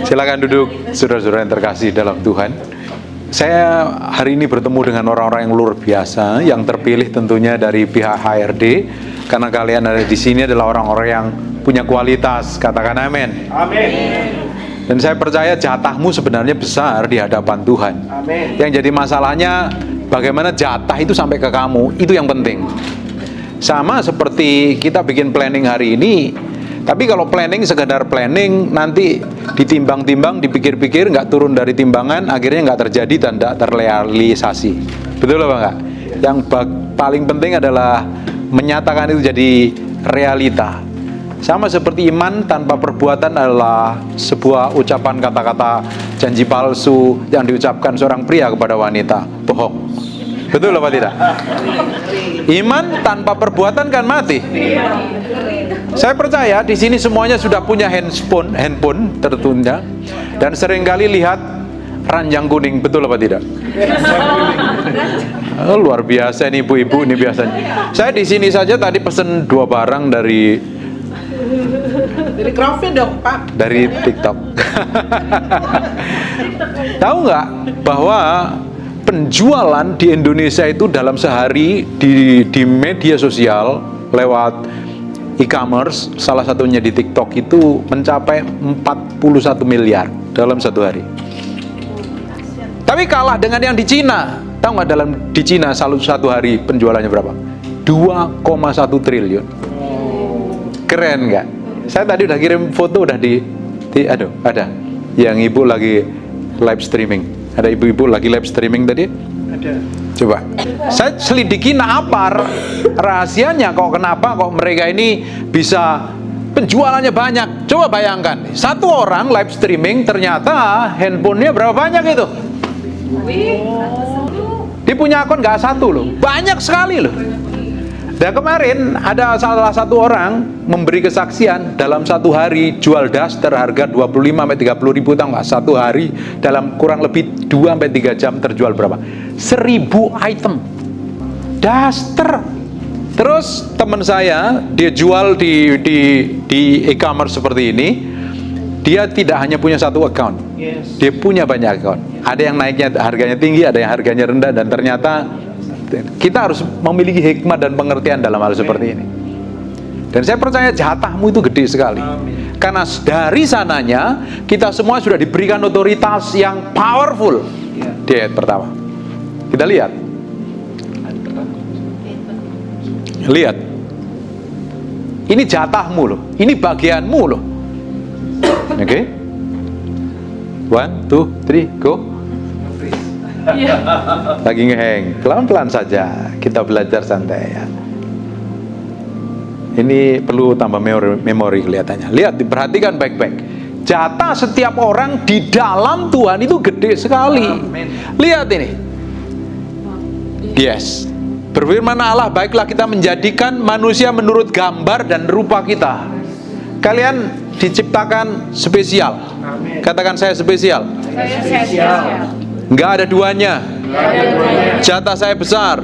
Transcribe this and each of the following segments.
Silakan duduk, saudara-saudara yang terkasih dalam Tuhan. Saya hari ini bertemu dengan orang-orang yang luar biasa, yang terpilih tentunya dari pihak HRD, karena kalian ada di sini adalah orang-orang yang punya kualitas. Katakan amin. Amin. Dan saya percaya jatahmu sebenarnya besar di hadapan Tuhan. Amin. Yang jadi masalahnya bagaimana jatah itu sampai ke kamu, itu yang penting. Sama seperti kita bikin planning hari ini, tapi kalau planning sekedar planning, nanti ditimbang-timbang, dipikir-pikir, nggak turun dari timbangan, akhirnya nggak terjadi dan nggak terrealisasi. Betul apa nggak? Yang paling penting adalah menyatakan itu jadi realita. Sama seperti iman tanpa perbuatan adalah sebuah ucapan kata-kata janji palsu yang diucapkan seorang pria kepada wanita. Bohong. Betul apa tidak? Iman tanpa perbuatan kan mati. Saya percaya di sini semuanya sudah punya handphone tertunda dan seringkali lihat ranjang kuning, betul apa tidak? Oh, luar biasa nih ibu-ibu ini biasanya. Saya di sini saja tadi pesen 2 barang dari Coffee dong, Pak. Dari TikTok. Tahu nggak bahwa penjualan di Indonesia itu dalam sehari di media sosial lewat e-commerce, salah satunya di TikTok itu mencapai 41 miliar dalam satu hari. Tapi kalah dengan yang di Cina. Tahu nggak di Cina satu hari penjualannya berapa? 2,1 triliun. Keren nggak? Saya tadi udah kirim foto, udah aduh, ada yang ibu lagi live streaming. Ada ibu-ibu lagi live streaming tadi? Ada. Coba, saya selidikin apa rahasianya, kenapa mereka ini bisa penjualannya banyak. Coba bayangkan, satu orang live streaming ternyata handphonenya berapa banyak itu? Dia punya akun nggak satu loh, banyak sekali loh. Dan kemarin ada salah satu orang memberi kesaksian dalam satu hari jual daster harga 25-30 ribu, tahu nggak? Satu hari dalam kurang lebih 2-3 jam terjual berapa? 1000 item daster. Terus teman saya, dia jual di e-commerce seperti ini. Dia tidak hanya punya satu account, dia punya banyak account. Ada yang naiknya harganya tinggi, ada yang harganya rendah, dan ternyata kita harus memiliki hikmat dan pengertian dalam hal seperti ini. Dan saya percaya jatahmu itu gede sekali. Karena dari sananya kita semua sudah diberikan otoritas yang powerful. Di ayat pertama kita lihat. Lihat. Ini jatahmu loh. Ini bagianmu loh. Oke? 1, 2, 3, go. Lagi ngeheng, pelan-pelan saja, kita belajar santai ya. Ini perlu tambah memori kelihatannya. Lihat, diperhatikan baik-baik. Jatah setiap orang di dalam Tuhan itu gede sekali. Lihat ini. Yes. Berfirman Allah, baiklah kita menjadikan manusia menurut gambar dan rupa kita. Kalian diciptakan spesial. Katakan saya spesial. Saya spesial. Nggak ada duanya. Jatah saya besar.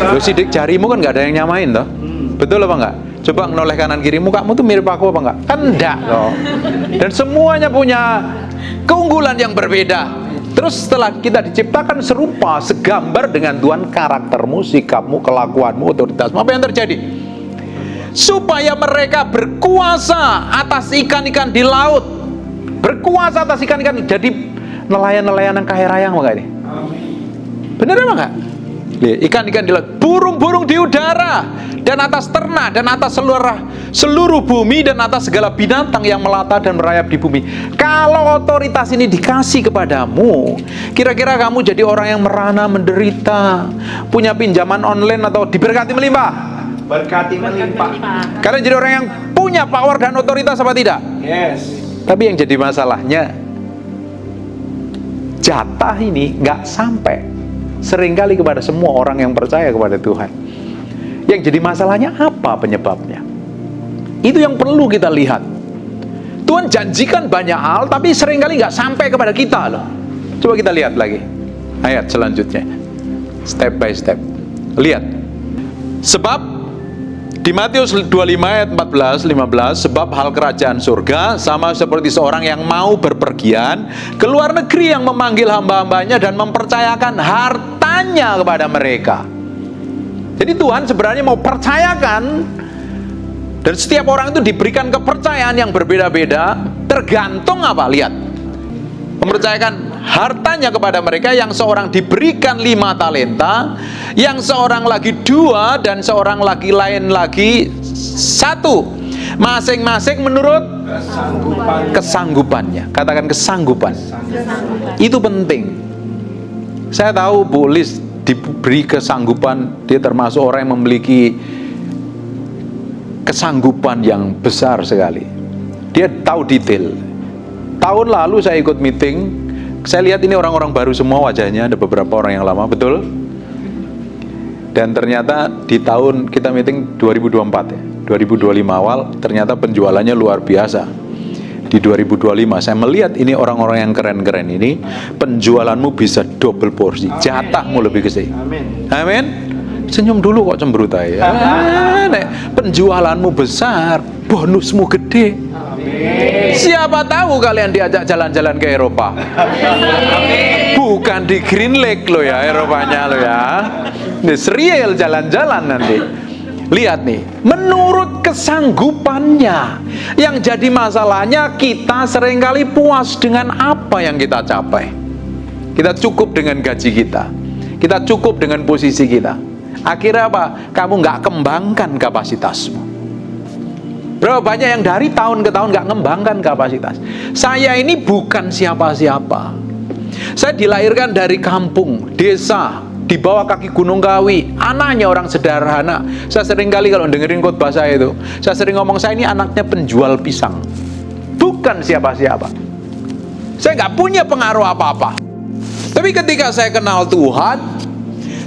Loh, sidik jarimu kan nggak ada yang nyamain toh. Betul apa enggak? Coba noleh kanan kiri, mukamu tuh mirip aku apa enggak? Kan enggak loh. Dan semuanya punya keunggulan yang berbeda. Terus setelah kita diciptakan serupa, segambar dengan Tuhan, karaktermu, sikapmu, kelakuanmu, otoritasmu, apa yang terjadi? Supaya mereka berkuasa atas ikan-ikan di laut. Berkuasa atas ikan-ikan, jadi nelayan-nelayan yang kaya raya enggak ini? Benar apa enggak? Lihat, ikan-ikan di laut, burung-burung di udara, dan atas ternak, dan atas seluruh bumi, dan atas segala binatang yang melata dan merayap di bumi. Kalau otoritas ini dikasih kepadamu, kira-kira kamu jadi orang yang merana, menderita, punya pinjaman online, atau diberkati melimpah? Berkati melimpah. Kalian jadi orang yang punya power dan otoritas apa tidak? Yes. Tapi yang jadi masalahnya, jatah ini nggak sampai seringkali kepada semua orang yang percaya kepada Tuhan. Yang jadi masalahnya apa penyebabnya? Itu yang perlu kita lihat. Tuhan janjikan banyak hal, tapi seringkali nggak sampai kepada kita loh. Coba kita lihat lagi ayat selanjutnya, step by step. Lihat. Sebab Di Matius 25 ayat 14-15, sebab hal kerajaan surga sama seperti seorang yang mau berpergian ke luar negeri yang memanggil hamba-hambanya dan mempercayakan hartanya kepada mereka. Jadi Tuhan sebenarnya mau percayakan, dan setiap orang itu diberikan kepercayaan yang berbeda-beda, tergantung apa? Lihat, mempercayakan hartanya kepada mereka. Yang seorang diberikan 5 talenta, yang seorang lagi 2, dan seorang lagi lain lagi 1. Masing-masing menurut kesanggupannya. Katakan kesanggupan. Itu penting. Saya tahu Bu Lis diberi kesanggupan, dia termasuk orang yang memiliki kesanggupan yang besar sekali. Dia tahu detail. Tahun lalu saya ikut meeting, saya lihat ini orang-orang baru semua wajahnya, ada beberapa orang yang lama, betul? Dan ternyata di tahun kita meeting 2024 ya, 2025 awal, ternyata penjualannya luar biasa. Di 2025 saya melihat ini orang-orang yang keren-keren ini, penjualanmu bisa double porsi, jatahmu lebih gede. Amin. Amin. Senyum dulu kok cemberut aja. Penjualanmu besar, bonusmu gede. Siapa tahu kalian diajak jalan-jalan ke Eropa. Bukan di Green Lake lo ya, Eropanya lo ya. Ini serial jalan-jalan nanti. Lihat nih, menurut kesanggupannya. Yang jadi masalahnya, kita seringkali puas dengan apa yang kita capai. Kita cukup dengan gaji kita, kita cukup dengan posisi kita. Akhirnya apa? Kamu nggak kembangkan kapasitasmu. Berapa banyak yang dari tahun ke tahun nggak ngembangkan kapasitas. Saya ini bukan siapa-siapa. Saya dilahirkan dari kampung, desa, di bawah kaki Gunung Kawi, anaknya orang sederhana. Saya sering kali kalau dengerin khotbah saya itu, saya sering ngomong, saya ini anaknya penjual pisang, bukan siapa-siapa. Saya nggak punya pengaruh apa-apa. Tapi ketika saya kenal Tuhan,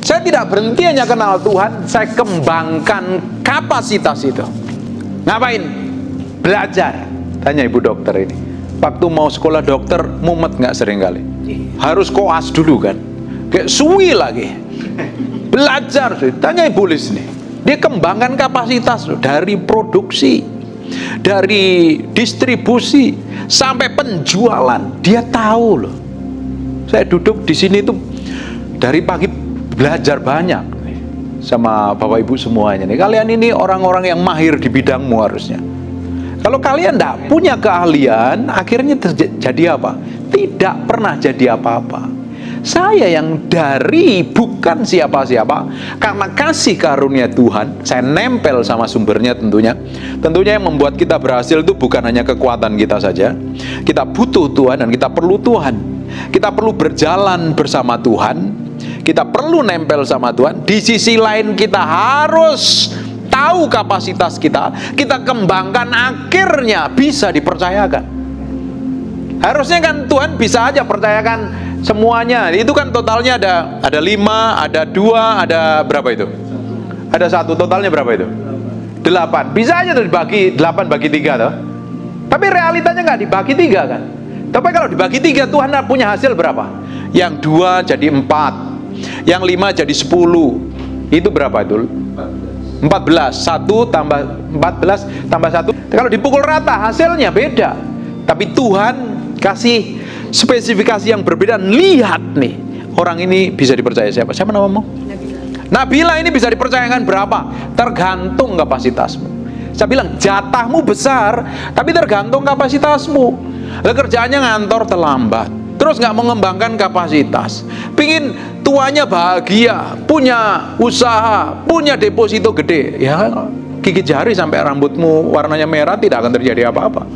saya tidak berhenti hanya kenal Tuhan, saya kembangkan kapasitas itu. Ngapain? Belajar. Tanya ibu dokter ini, waktu mau sekolah dokter mumet nggak sering kali? Harus koas dulu kan? Kayak suwi lagi. Belajar. Tanya ibu Lis nih, dia kembangkan kapasitas dari produksi, dari distribusi sampai penjualan. Dia tahu loh. Saya duduk di sini tuh dari pagi belajar banyak sama bapak ibu semuanya nih. Kalian ini orang-orang yang mahir di bidangmu harusnya. Kalau kalian tidak punya keahlian, akhirnya terjadi apa? Tidak pernah jadi apa-apa. Saya yang dari bukan siapa-siapa, karena kasih karunia Tuhan, saya nempel sama sumbernya tentunya. Tentunya yang membuat kita berhasil itu bukan hanya kekuatan kita saja. Kita butuh Tuhan dan kita perlu Tuhan. Kita perlu berjalan bersama Tuhan. Kita perlu nempel sama Tuhan. Di sisi lain kita harus tahu kapasitas kita. Kita kembangkan, akhirnya bisa dipercayakan. Harusnya kan Tuhan bisa aja percayakan semuanya. Itu kan totalnya ada 5, ada 2, ada berapa itu? Ada 1, totalnya berapa itu? 8. Bisa aja tuh dibagi 8 bagi 3 toh. Tapi realitanya nggak dibagi 3 kan. Tapi kalau dibagi 3, Tuhan punya hasil berapa? Yang 2 jadi 4, yang 5 jadi 10. Itu berapa itu? 14. 1 tambah 14 tambah 1. Kalau dipukul rata hasilnya beda. Tapi Tuhan kasih spesifikasi yang berbeda. Lihat nih, orang ini bisa dipercaya siapa? Siapa namamu? Nabila ini bisa dipercayakan berapa? Tergantung kapasitasmu. Saya bilang jatahmu besar, tapi tergantung kapasitasmu. Lah kerjaannya ngantor terlambat, terus nggak mengembangkan kapasitas. Pingin tuanya bahagia, punya usaha, punya deposito gede, ya gigit jari sampai rambutmu warnanya merah, tidak akan terjadi apa-apa.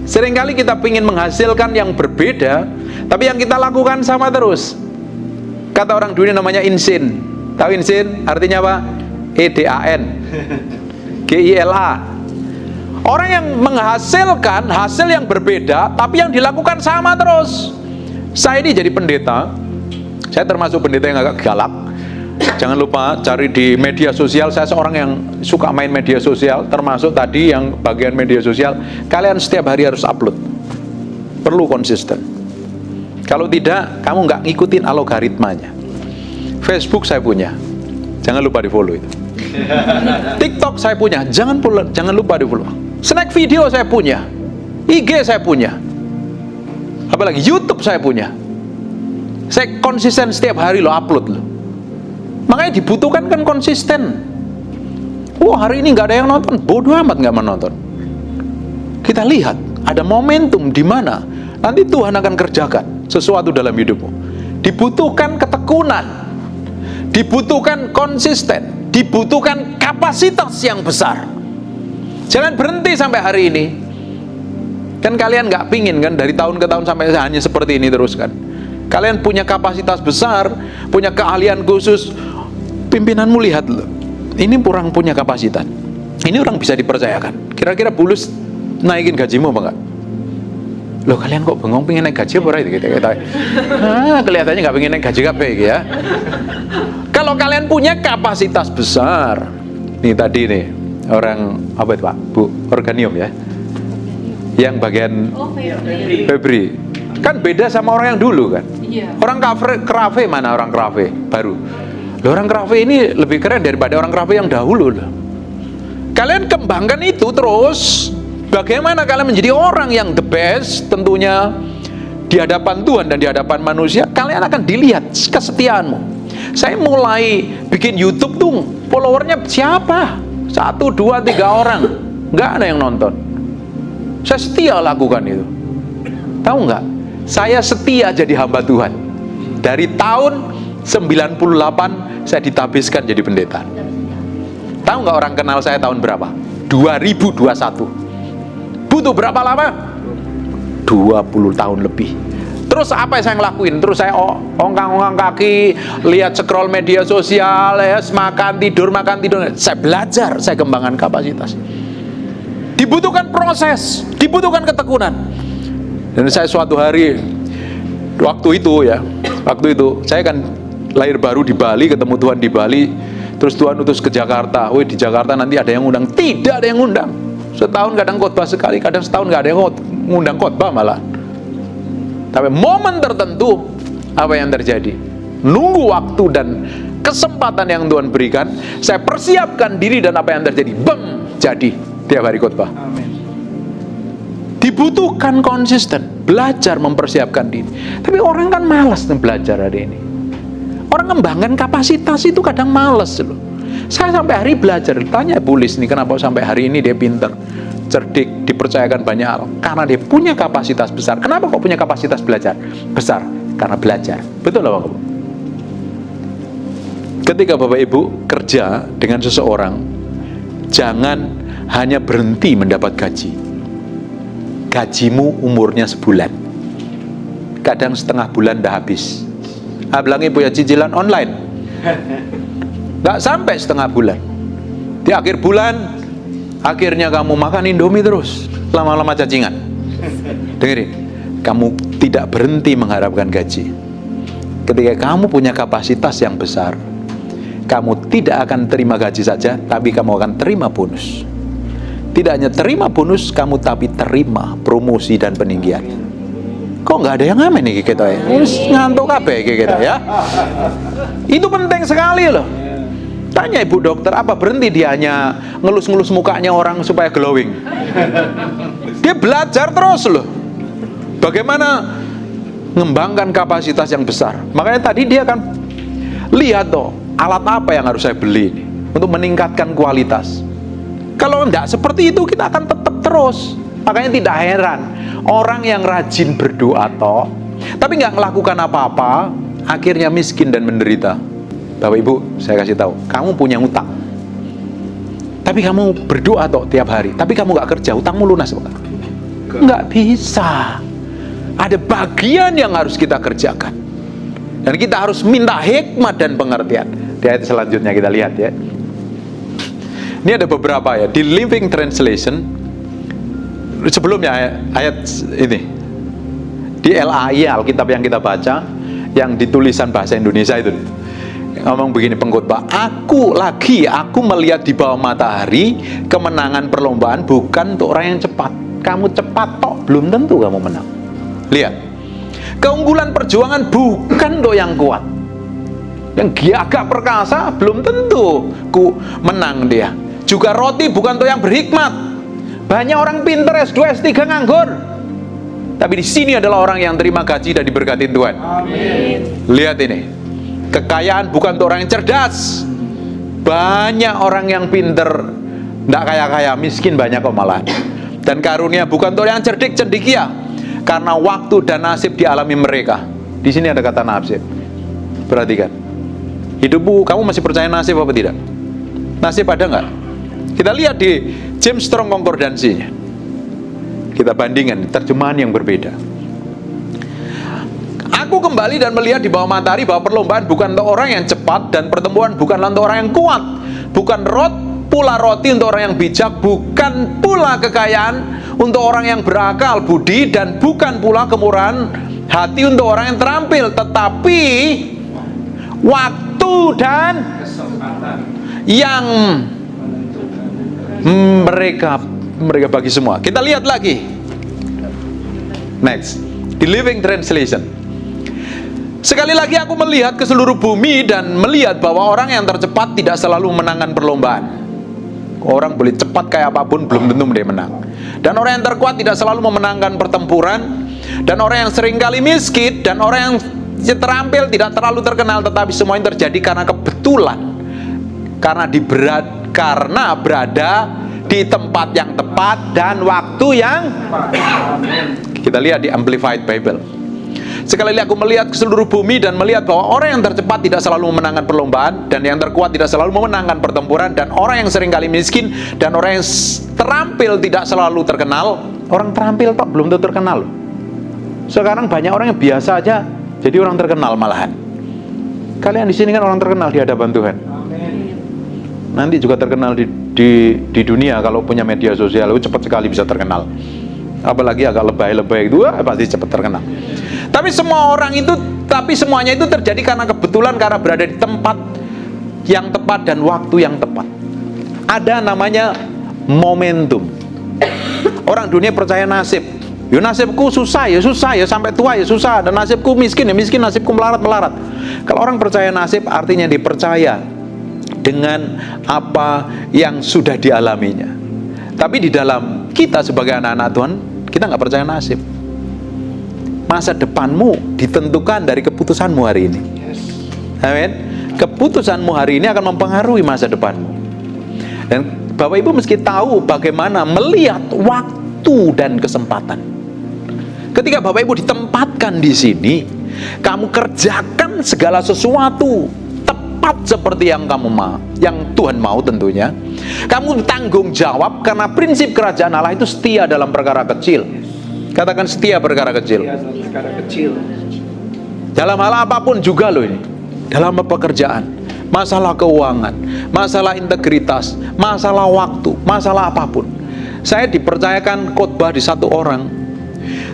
Seringkali kita pingin menghasilkan yang berbeda, tapi yang kita lakukan sama terus. Kata orang dunia namanya insin. Tahu insin artinya apa? EDAN, GILA. Orang yang menghasilkan hasil yang berbeda, tapi yang dilakukan sama terus. Saya ini jadi pendeta. Saya termasuk pendeta yang agak galak. Jangan lupa cari di media sosial. Saya seorang yang suka main media sosial, termasuk tadi yang bagian media sosial. Kalian setiap hari harus upload. Perlu konsisten. Kalau tidak, kamu nggak ngikutin algoritmanya. Facebook saya punya. Jangan lupa di follow itu. TikTok saya punya, jangan lupa di follow. Snack video saya punya, IG saya punya, apalagi YouTube saya punya. Saya konsisten setiap hari lo upload lo. Makanya dibutuhkan kan konsisten. Wah, hari ini nggak ada yang nonton, bodoh amat nggak menonton. Kita lihat ada momentum di mana nanti Tuhan akan kerjakan sesuatu dalam hidupmu. Dibutuhkan ketekunan, dibutuhkan konsisten, dibutuhkan kapasitas yang besar. Jangan berhenti sampai hari ini. Kan kalian nggak pingin kan dari tahun ke tahun sampai hanya seperti ini terus kan. Kalian punya kapasitas besar, punya keahlian khusus. Pimpinanmu lihat loh, ini kurang punya kapasitas. Ini orang bisa dipercayakan. Kira-kira Bulus naikin gajimu apa enggak? Loh, kalian kok bengong pengen naik gaji apa gitu? Kelihatannya nggak pengen naik gaji kabeh ya. Kalau kalian punya kapasitas besar, nih tadi nih orang apa itu Pak? Bu, Organium ya, yang bagian Febri, kan beda sama orang yang dulu kan. Orang kafe mana orang kafe baru? Loh, orang kafe ini lebih keren daripada orang kafe yang dahulu loh. Kalian kembangkan itu terus. Bagaimana kalian menjadi orang yang the best tentunya di hadapan Tuhan dan di hadapan manusia, kalian akan dilihat kesetiaanmu. Saya mulai bikin YouTube tuh, followernya siapa? 1, 2, 3 orang. Nggak ada yang nonton. Saya setia lakukan itu. Tahu nggak? Saya setia jadi hamba Tuhan. Dari tahun 98 saya ditabiskan jadi pendeta. Tahu nggak orang kenal saya tahun berapa? 2021. Butuh berapa lama? 20 tahun lebih. Terus apa yang saya ngelakuin? Terus saya ongkang-ongkang kaki, lihat scroll media sosial, ya, makan tidur. Saya belajar, saya kembangkan kapasitas. Dibutuhkan proses, dibutuhkan ketekunan. Dan saya suatu hari, waktu itu saya kan lahir baru di Bali, ketemu Tuhan di Bali. Terus Tuhan utus ke Jakarta. Wih, di Jakarta nanti ada yang ngundang. Tidak ada yang ngundang. Setahun kadang khotbah sekali, kadang setahun nggak ada yang ngundang khotbah malah. Tapi momen tertentu apa yang terjadi? Nunggu waktu dan kesempatan yang Tuhan berikan, saya persiapkan diri dan apa yang terjadi, jadi tiap hari khotbah. Dibutuhkan konsisten, belajar mempersiapkan diri. Tapi orang kan malas belajar hari ini. Orang ngembangkan kapasitas itu kadang malas loh. Saya sampai hari belajar, tanya Bulus nih kenapa sampai hari ini dia pintar, cerdik, dipercayakan banyak hal. Karena dia punya kapasitas besar. Kenapa kok punya kapasitas belajar besar? Karena belajar. Betul lah Bapak Ibu? Ketika Bapak Ibu kerja dengan seseorang, jangan hanya berhenti mendapat gaji. Gajimu umurnya sebulan, kadang setengah bulan dah habis. Apalagi punya cicilan online, nggak sampai setengah bulan. Di akhir bulan, akhirnya kamu makan Indomie terus, lama-lama cacingan. Dengerin, kamu tidak berhenti mengharapkan gaji. Ketika kamu punya kapasitas yang besar, kamu tidak akan terima gaji saja, tapi kamu akan terima bonus. Tidak hanya terima bonus, kamu tapi terima promosi dan peninggian. Kok nggak ada yang ngamen nih kita ya? Ngantuk kabeh kita ya. Itu penting sekali loh. Tanya ibu dokter, apa berhenti dia hanya ngelus-ngelus mukanya orang supaya glowing? Dia belajar terus loh. Bagaimana mengembangkan kapasitas yang besar. Makanya tadi dia akan lihat toh, alat apa yang harus saya beli ini untuk meningkatkan kualitas. Kalau enggak seperti itu, kita akan tetap terus. Makanya tidak heran orang yang rajin berdoa toh, tapi nggak melakukan apa-apa, akhirnya miskin dan menderita. Bapak Ibu, saya kasih tahu, kamu punya utang, tapi kamu berdoa toh tiap hari, tapi kamu nggak kerja, utangmu lunas bukan? Nggak bisa. Ada bagian yang harus kita kerjakan, dan kita harus minta hikmat dan pengertian. Di ayat selanjutnya kita lihat ya. Ini ada beberapa ya di Living Translation. Sebelumnya ayat ini di LAI, Alkitab yang kita baca, yang ditulisan bahasa Indonesia itu ngomong begini pengkhotbah, aku melihat di bawah matahari kemenangan perlombaan bukan untuk orang yang cepat. Kamu cepat tok belum tentu kamu menang. Lihat, keunggulan perjuangan bukan untuk yang kuat, Yang gagah perkasa belum tentu ku menang dia. Juga roti bukan untuk yang berhikmat. Banyak orang pinter S2, S3 nganggur. Tapi di sini adalah orang yang terima gaji dan diberkati Tuhan. Amin. Lihat ini. Kekayaan bukan untuk orang yang cerdas. Banyak orang yang pinter, tidak kaya-kaya, miskin banyak kok malah. Dan karunia bukan untuk yang cerdik cendekia, karena waktu dan nasib dialami mereka. Di sini ada kata nasib. Perhatikan. Hidupmu, kamu masih percaya nasib apa tidak? Nasib ada nggak? Kita lihat di James Strong Konkordansinya. Kita bandingkan terjemahan yang berbeda. Aku kembali dan melihat di bawah matahari bahwa perlombaan bukan untuk orang yang cepat, dan pertemuan bukanlah untuk orang yang kuat. Bukan pula roti untuk orang yang bijak, bukan pula kekayaan untuk orang yang berakal budi, dan bukan pula kemurahan hati untuk orang yang terampil, tetapi waktu dan yang mereka bagi semua. Kita lihat lagi. Next, di Living Translation. Sekali lagi aku melihat ke seluruh bumi dan melihat bahwa orang yang tercepat tidak selalu menangkan perlombaan. Orang boleh cepat kayak apapun belum tentu dia menang. Dan orang yang terkuat tidak selalu memenangkan pertempuran. Dan orang yang seringkali miskin dan orang yang terampil tidak terlalu terkenal, tetapi semua ini terjadi karena kebetulan. Karena berada di tempat yang tepat dan waktu yang kita lihat di Amplified Bible. Sekali lagi aku melihat ke seluruh bumi dan melihat bahwa orang yang tercepat tidak selalu memenangkan perlombaan, dan yang terkuat tidak selalu memenangkan pertempuran, dan orang yang seringkali miskin dan orang yang terampil tidak selalu terkenal. Orang terampil tok belum tentu terkenal. Sekarang banyak orang yang biasa aja jadi orang terkenal malahan. Kalian di sini kan orang terkenal di hadapan Tuhan. Nanti juga terkenal di dunia kalau punya media sosial, cepat sekali bisa terkenal. Apalagi agak lebay-lebay itu pasti cepat terkenal. Tapi semuanya itu terjadi karena kebetulan, karena berada di tempat yang tepat dan waktu yang tepat. Ada namanya momentum. Orang dunia percaya nasib. Ya nasibku susah ya sampai tua ya susah, dan nasibku miskin ya miskin, nasibku melarat. Kalau orang percaya nasib artinya dipercaya dengan apa yang sudah dialaminya. Tapi di dalam kita sebagai anak-anak Tuhan, kita nggak percaya nasib. Masa depanmu ditentukan dari keputusanmu hari ini. Amin. Keputusanmu hari ini akan mempengaruhi masa depanmu. Dan Bapak Ibu mesti tahu bagaimana melihat waktu dan kesempatan. Ketika Bapak Ibu ditempatkan di sini, kamu kerjakan segala sesuatu tepat seperti yang kamu mau, yang Tuhan mau tentunya. Kamu tanggung jawab, karena prinsip kerajaan Allah itu setia dalam perkara kecil. Katakan setia perkara kecil. Dalam hal apapun juga loh ini. Dalam pekerjaan, masalah keuangan, masalah integritas, masalah waktu, masalah apapun. Saya dipercayakan khotbah di satu orang,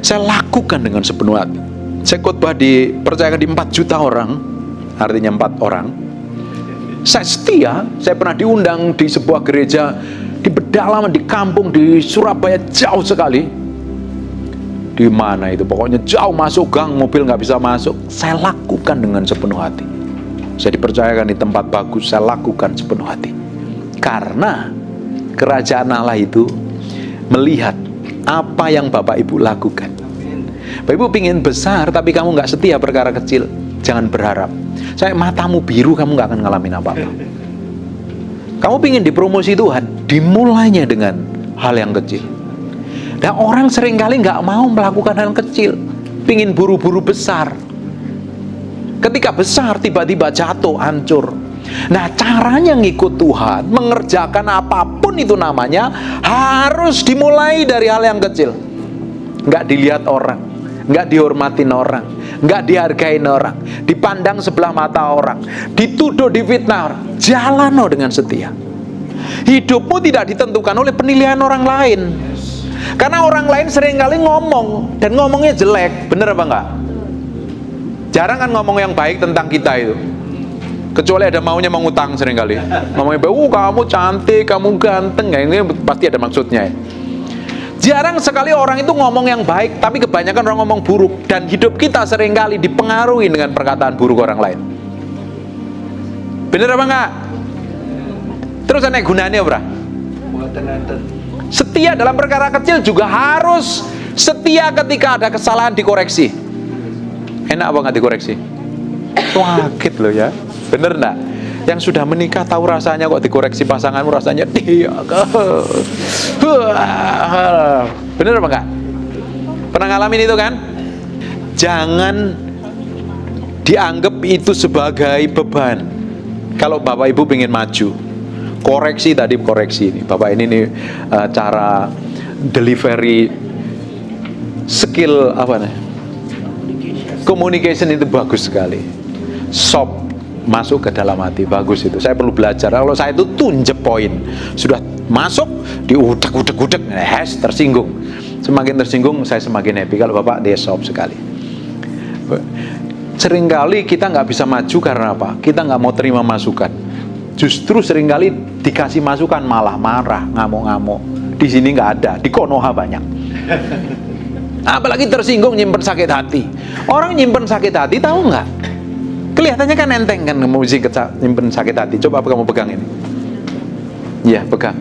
saya lakukan dengan sepenuh hati. Saya khotbah dipercayakan di 4 juta orang, artinya 4 orang. Saya setia. Saya pernah diundang di sebuah gereja di pedalaman, di kampung di Surabaya, jauh sekali. Di mana itu? Pokoknya jauh, masuk gang, mobil nggak bisa masuk. Saya lakukan dengan sepenuh hati. Saya dipercayakan di tempat bagus, saya lakukan sepenuh hati. Karena kerajaan Allah itu melihat apa yang Bapak Ibu lakukan. Bapak Ibu pingin besar, tapi kamu nggak setia perkara kecil, jangan berharap. Saya matamu biru, kamu nggak akan ngalamin apa-apa. Kamu pingin dipromosi Tuhan, dimulainya dengan hal yang kecil. Dan orang seringkali nggak mau melakukan hal kecil, pingin buru-buru besar. Ketika besar tiba-tiba jatuh, hancur. Nah, caranya ngikut Tuhan, mengerjakan apapun itu namanya, harus dimulai dari hal yang kecil. Nggak dilihat orang, nggak dihormatin orang, nggak dihargain orang, dipandang sebelah mata orang, dituduh, difitnah orang. Jalan dengan setia. Hidupmu tidak ditentukan oleh penilaian orang lain. Karena orang lain seringkali ngomong, dan ngomongnya jelek, bener apa enggak? Jarang kan ngomong yang baik tentang kita itu. Kecuali ada maunya mengutang seringkali. Ngomongnya, kamu cantik, kamu ganteng, ya, ini pasti ada maksudnya. Jarang sekali orang itu ngomong yang baik, tapi kebanyakan orang ngomong buruk. Dan hidup kita seringkali dipengaruhi dengan perkataan buruk orang lain. Bener apa enggak? Terus aneh gunanya apa? Setia dalam perkara kecil juga harus setia ketika ada kesalahan dikoreksi. Enak apa nggak dikoreksi? Sakit loh ya. Bener enggak? Yang sudah menikah tahu rasanya kok dikoreksi pasanganmu, rasanya dia. Bener apa enggak? Pernah ngalamin itu kan? Jangan dianggap itu sebagai beban. Kalau bapak ibu pengen maju, koreksi tadi, koreksi ini bapak ini nih, cara delivery skill apa nih, communication itu bagus sekali, soft masuk ke dalam hati, bagus itu. Saya perlu belajar. Kalau saya itu tunjuk poin, sudah masuk diudek-udek, tersinggung. Semakin tersinggung saya semakin happy. Kalau bapak dia soft sekali. Seringkali kita nggak bisa maju karena apa? Kita nggak mau terima masukan. Justru seringkali dikasih masukan malah marah, ngamuk-ngamuk. Di sini nggak ada, di Konoha banyak. Apalagi tersinggung, nyimpen sakit hati. Orang nyimpen sakit hati tahu nggak? Kelihatannya kan enteng kan, mesti nyimpen sakit hati. Coba apa kamu pegang ini? Iya, pegang.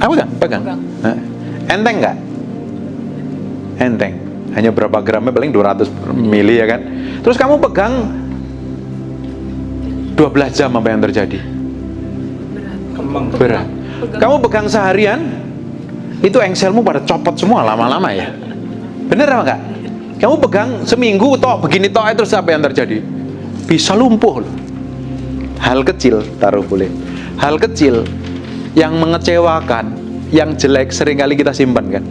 Apa kan? Pegang. Nah, enteng nggak? Enteng. Hanya berapa gramnya, paling 200 mili ya kan. Terus kamu pegang 12 jam, apa yang terjadi? Berat. Kamu pegang seharian, itu engselmu pada copot semua lama-lama ya. Bener apa enggak? Kamu pegang seminggu tok begini tok, terus apa yang terjadi? Bisa lumpuh loh. Hal kecil, taruh boleh. Hal kecil yang mengecewakan, yang jelek seringkali kita simpan kan.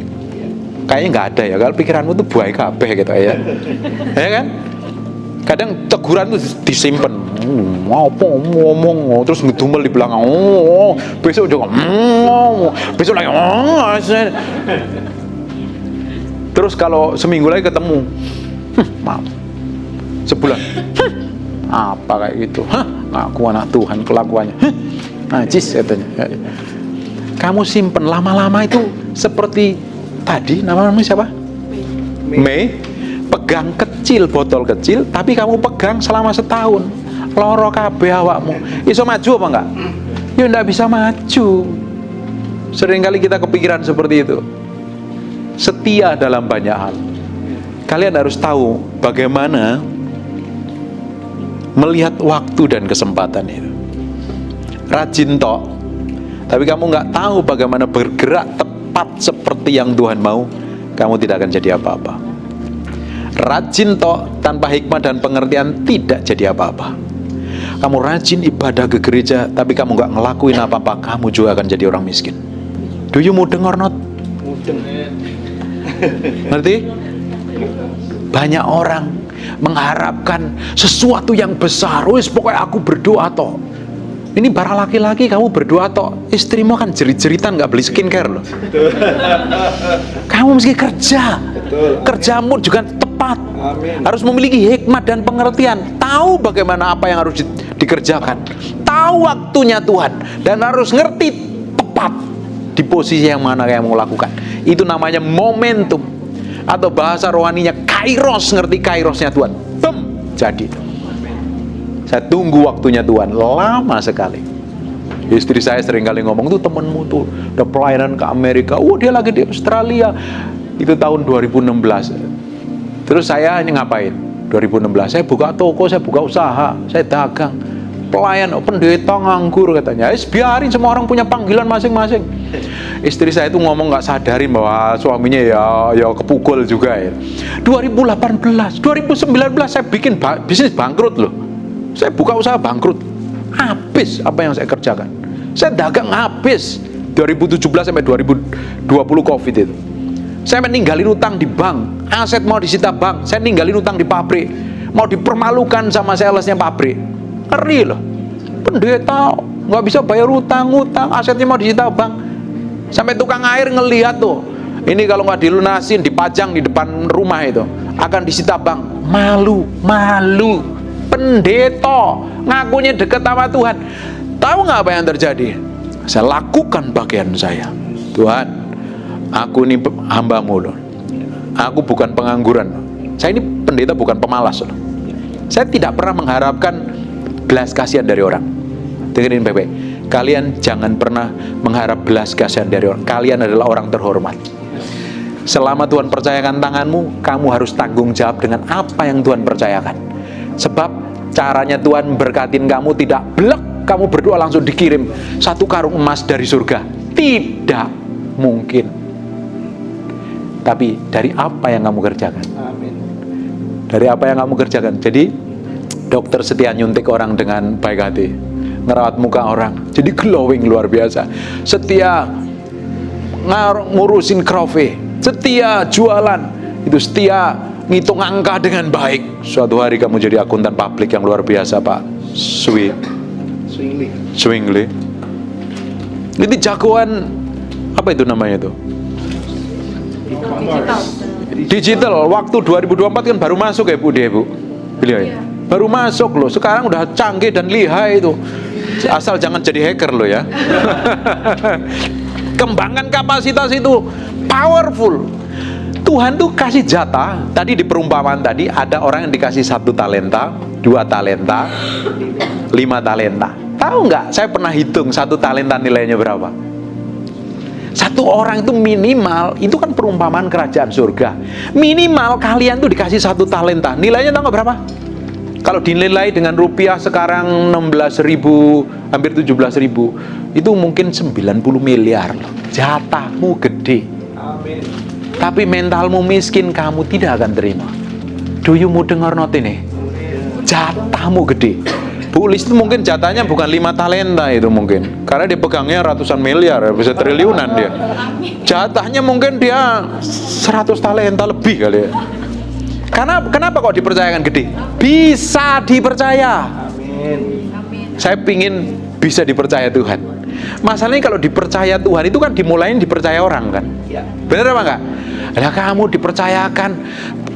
Kayaknya nggak ada ya, kalau pikiranmu tuh buai kabeh gitu ya. Ya kan? Kadang teguran tuh disimpan. Apa ngomong terus ngedumel di belakang. Besok juga besok lagi. Terus kalau seminggu lagi ketemu, maaf. Sebulan. Apa kayak gitu? Ngaku anak Tuhan kelakuannya. Najis katanya. Kamu simpen lama-lama itu seperti tadi namanya siapa? Mei. Pegang kecil, botol kecil, tapi kamu pegang selama setahun. Loro kabeh awakmu. Iso maju apa enggak? Ya enggak bisa maju. Seringkali kita kepikiran seperti itu. Setia dalam banyak hal. Kalian harus tahu bagaimana melihat waktu dan kesempatan itu. Rajin tok, tapi kamu nggak tahu bagaimana bergerak tepat seperti yang Tuhan mau, kamu tidak akan jadi apa-apa. Rajin tok tanpa hikmah dan pengertian tidak jadi apa-apa. Kamu rajin ibadah ke gereja, tapi kamu nggak ngelakuin apa-apa, kamu juga akan jadi orang miskin. Do you mudeng or not? Mudeng. Ngerti? Banyak orang mengharapkan sesuatu yang besar. Wis pokoknya aku berdoa toh. Ini para laki-laki kamu berdoa toh, istrimu kan jerit-jeritan nggak beli skincare loh. Kamu mesti kerja. Kerjamu juga tepat. Amin. Harus memiliki hikmat dan pengertian. Tahu bagaimana apa yang harus dikerjakan. Tahu waktunya Tuhan dan harus ngerti tepat di posisi yang mana yang mau lakukan. Itu namanya momentum, atau bahasa rohaninya kairos. Ngerti kairosnya Tuhan? Bum, jadi. Saya tunggu waktunya Tuhan lama sekali. Istri saya sering kali ngomong, tuh temenmu tuh udah pelayanan ke Amerika, dia lagi di Australia. Itu tahun 2016. Terus saya ini ngapain? 2016 saya buka toko, saya buka usaha, saya dagang, pelayan, pendeta nganggur katanya. Biarin, semua orang punya panggilan masing-masing. Istri saya itu ngomong nggak sadarin bahwa suaminya ya kepukul juga ya. 2018, 2019 saya bikin bisnis bangkrut loh. Saya buka usaha bangkrut, habis apa yang saya kerjakan. Saya dagang habis 2017 sampai 2020 Covid itu. Saya meninggalin utang di bank, aset mau disita bank, saya ninggalin utang di pabrik, mau dipermalukan sama salesnya pabrik. Ngeri loh, pendeta nggak bisa bayar utang, asetnya mau disita bank. Sampai tukang air ngelihat tuh, ini kalau nggak dilunasin, dipajang di depan rumah itu akan disita bank. Malu. Pendeta ngakunya dekat sama Tuhan. Tahu nggak apa yang terjadi? Saya lakukan bagian saya. Tuhan, aku ini hamba-Mu loh. Aku bukan pengangguran. Saya ini pendeta bukan pemalas loh. Saya tidak pernah mengharapkan belas kasihan dari orang. Dengerin baik-baik. Kalian jangan pernah mengharap belas kasihan dari orang. Kalian adalah orang terhormat. Selama Tuhan percayakan tanganmu, kamu harus tanggung jawab dengan apa yang Tuhan percayakan. Sebab caranya Tuhan berkatin kamu tidak blek, kamu berdoa langsung dikirim 1 karung emas dari surga. Tidak mungkin. Tapi dari apa yang kamu kerjakan? Amin. Dari apa yang kamu kerjakan. Jadi dokter setia nyuntik orang dengan baik hati, ngerawat muka orang jadi glowing luar biasa, setia ngurusin krofe, setia jualan, itu setia ngitung angka dengan baik. Suatu hari kamu jadi akuntan publik yang luar biasa, Pak Swingli. Ini jagoan apa itu namanya itu? Digital. Waktu 2024 kan baru masuk ya Bu, dia Bu. Beliau ya. Baru masuk loh. Sekarang udah canggih dan lihai itu. Asal jangan jadi hacker loh ya. Kembangkan kapasitas itu, powerful. Tuhan tuh kasih jatah. Tadi di perumpamaan tadi ada orang yang dikasih 1 talenta, 2 talenta, 5 talenta. Tahu nggak? Saya pernah hitung 1 talenta nilainya berapa. 1 orang itu minimal, itu kan perumpamaan kerajaan surga. Minimal kalian tuh dikasih 1 talenta. Nilainya tahu nggak berapa? Kalau dinilai dengan rupiah sekarang 16.000, hampir 17.000, itu mungkin 90 miliar. Jatahmu gede. Amin. Tapi mentalmu miskin, kamu tidak akan terima. Do you mau dengar not ini? Jatahmu gede. Bu Lis itu mungkin jatahnya bukan 5 talenta itu mungkin. Karena dia pegangnya ratusan miliar, bisa triliunan dia. Jatahnya mungkin dia 100 talenta lebih kali ya. Karena kenapa kok dipercayakan gede? Bisa dipercaya. Amin. Saya pingin bisa dipercaya Tuhan. Masalahnya kalau dipercaya Tuhan itu kan dimulain dipercaya orang kan. Ya. Bener apa enggak? Nah kamu dipercayakan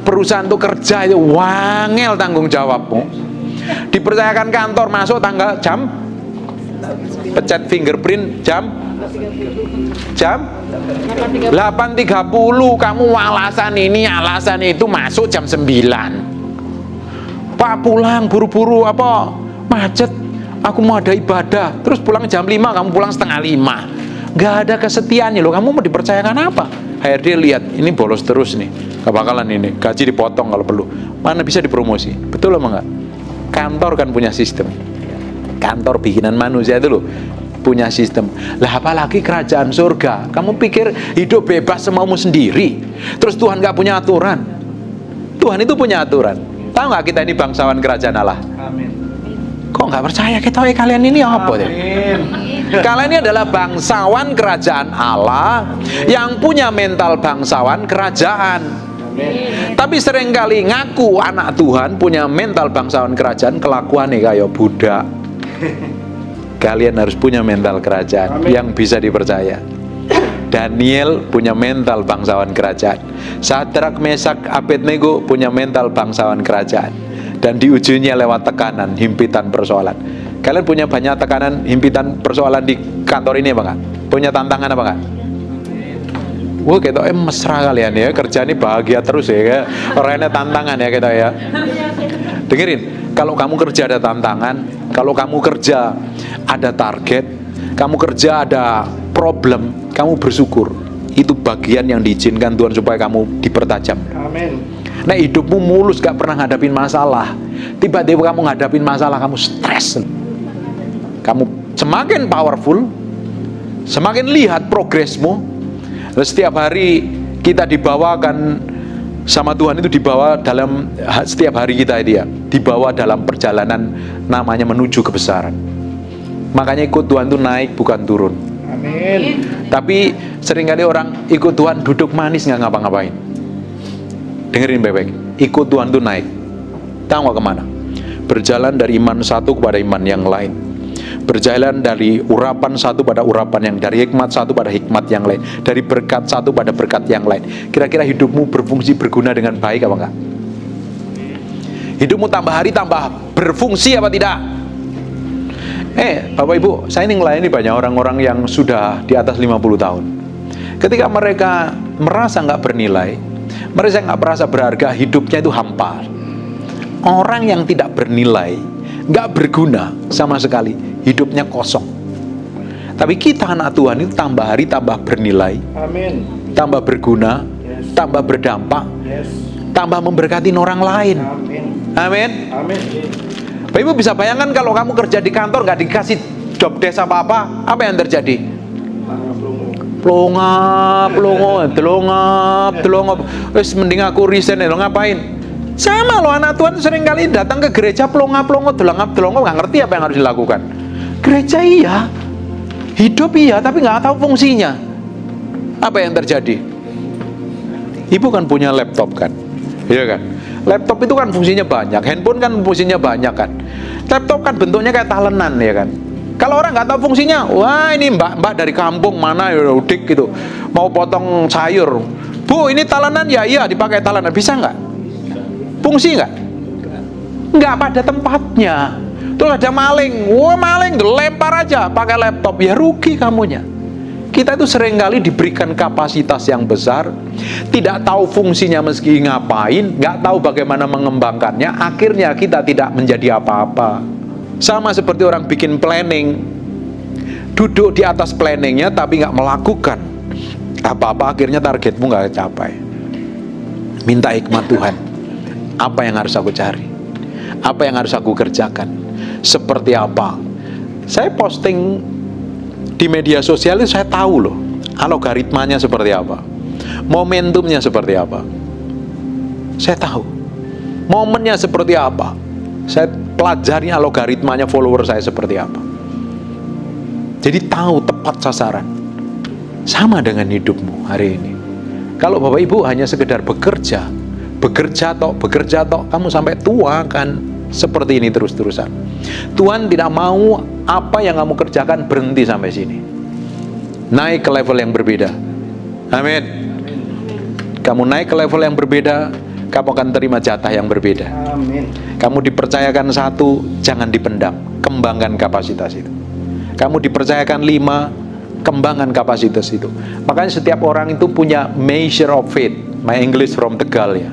perusahaan untuk kerja itu wangel tanggung jawabmu. Dipercayakan kantor masuk tanggal jam, pencet fingerprint jam 8.30, kamu alasan ini alasan itu masuk jam 9. Pak pulang buru-buru apa macet, aku mau ada ibadah, terus pulang jam 5, kamu pulang setengah 5. Gak ada kesetiaannya loh. Kamu mau dipercayakan apa? HRD lihat ini bolos terus nih, gak bakalan ini gaji dipotong kalau perlu, mana bisa dipromosi. Betul apa enggak? Kantor kan punya sistem, kantor bikinan manusia itu loh punya sistem. Lah apalagi kerajaan surga. Kamu pikir hidup bebas semaumu sendiri, terus Tuhan gak punya aturan? Tuhan itu punya aturan. Tahu gak kita ini bangsawan kerajaan Allah? Amin. Kok gak percaya? Kita kalian ini apa ya? Amin. Kalian ini adalah bangsawan kerajaan Allah yang punya mental bangsawan kerajaan. Tapi seringkali ngaku anak Tuhan, punya mental bangsawan kerajaan, kelakuannya kayak budak. Kalian harus punya mental kerajaan. Amin. Yang bisa dipercaya. Daniel punya mental bangsawan kerajaan. Sadrak, Mesak, Abednego punya mental bangsawan kerajaan. Dan diujinya lewat tekanan, himpitan, persoalan. Kalian punya banyak tekanan, himpitan, persoalan di kantor ini apa enggak? Punya tantangan apa enggak? Wah, kita mesra kalian ya, kerja ini bahagia terus ya, orangnya tantangan ya kita ya. Dengerin, kalau kamu kerja ada tantangan, kalau kamu kerja ada target, kamu kerja ada problem, kamu bersyukur. Itu bagian yang diizinkan Tuhan supaya kamu dipertajam. Amin. Nah hidupmu mulus, gak pernah ngadapin masalah. Tiba-tiba kamu ngadapin masalah, kamu stres. Kamu semakin powerful, semakin lihat progresmu. Setiap hari kita dibawakan sama Tuhan itu, dibawa dalam setiap hari kita dia dibawa dalam perjalanan namanya menuju kebesaran. Makanya ikut Tuhan itu naik bukan turun. Amin. Tapi seringkali orang ikut Tuhan duduk manis nggak ngapa-ngapain. Dengerin baik-baik, ikut Tuhan itu naik. Tahu nggak kemana? Berjalan dari iman satu kepada iman yang lain. Berjalan dari urapan satu pada urapan yang, dari hikmat satu pada hikmat yang lain, dari berkat satu pada berkat yang lain. Kira-kira hidupmu berfungsi berguna dengan baik apa enggak? Hidupmu tambah hari tambah berfungsi apa tidak? Bapak Ibu, saya ini melayani banyak orang-orang yang sudah di atas 50 tahun. Ketika mereka merasa nggak bernilai, mereka nggak merasa berharga, hidupnya itu hampa. Orang yang tidak bernilai nggak berguna sama sekali, hidupnya kosong. Tapi kita anak Tuhan itu tambah hari tambah bernilai, Amin. tambah berguna, Yes. tambah berdampak, Yes. tambah memberkati orang lain. Amin. Amin. Amin. Bapak Ibu bisa bayangkan kalau kamu kerja di kantor nggak dikasih job desk apa-apa, apa yang terjadi? Pelongap. Wes mending aku resign lo ngapain? Sama lo anak Tuhan sering kali datang ke gereja pelongap, nggak ngerti apa yang harus dilakukan. Gereja iya, hidup iya, tapi nggak tahu fungsinya. Apa yang terjadi? Ibu kan punya laptop kan, iya kan? Laptop itu kan fungsinya banyak, handphone kan fungsinya banyak kan. Laptop kan bentuknya kayak talenan ya kan. Kalau orang nggak tahu fungsinya, wah ini mbak dari kampung mana ya udik gitu, mau potong sayur, bu ini talenan ya, iya dipakai talenan, bisa nggak? Fungsi nggak? Nggak pada tempatnya. Terus ada maling, wah maling lempar aja pakai laptop, ya rugi kamunya. Kita itu seringkali diberikan kapasitas yang besar, tidak tahu fungsinya meski ngapain, nggak tahu bagaimana mengembangkannya, akhirnya kita tidak menjadi apa-apa. Sama seperti orang bikin planning, duduk di atas planningnya tapi nggak melakukan apa-apa, akhirnya targetmu nggak capai. Minta hikmat Tuhan, apa yang harus aku cari, apa yang harus aku kerjakan, seperti apa. Saya posting di media sosial itu saya tahu loh algoritmanya seperti apa, momentumnya seperti apa, saya tahu momennya seperti apa. Saya pelajari algoritmanya follower saya seperti apa. Jadi tahu tepat sasaran. Sama dengan hidupmu hari ini. Kalau Bapak Ibu hanya sekedar bekerja tok, kamu sampai tua kan seperti ini terus-terusan. Tuhan tidak mau apa yang kamu kerjakan berhenti sampai sini. Naik ke level yang berbeda. Amin. Kamu naik ke level yang berbeda, kamu akan terima jatah yang berbeda. Amin. Kamu dipercayakan 1, jangan dipendam, kembangkan kapasitas itu. Kamu dipercayakan 5, kembangkan kapasitas itu. Makanya setiap orang itu punya measure of faith. My English from Tegal ya.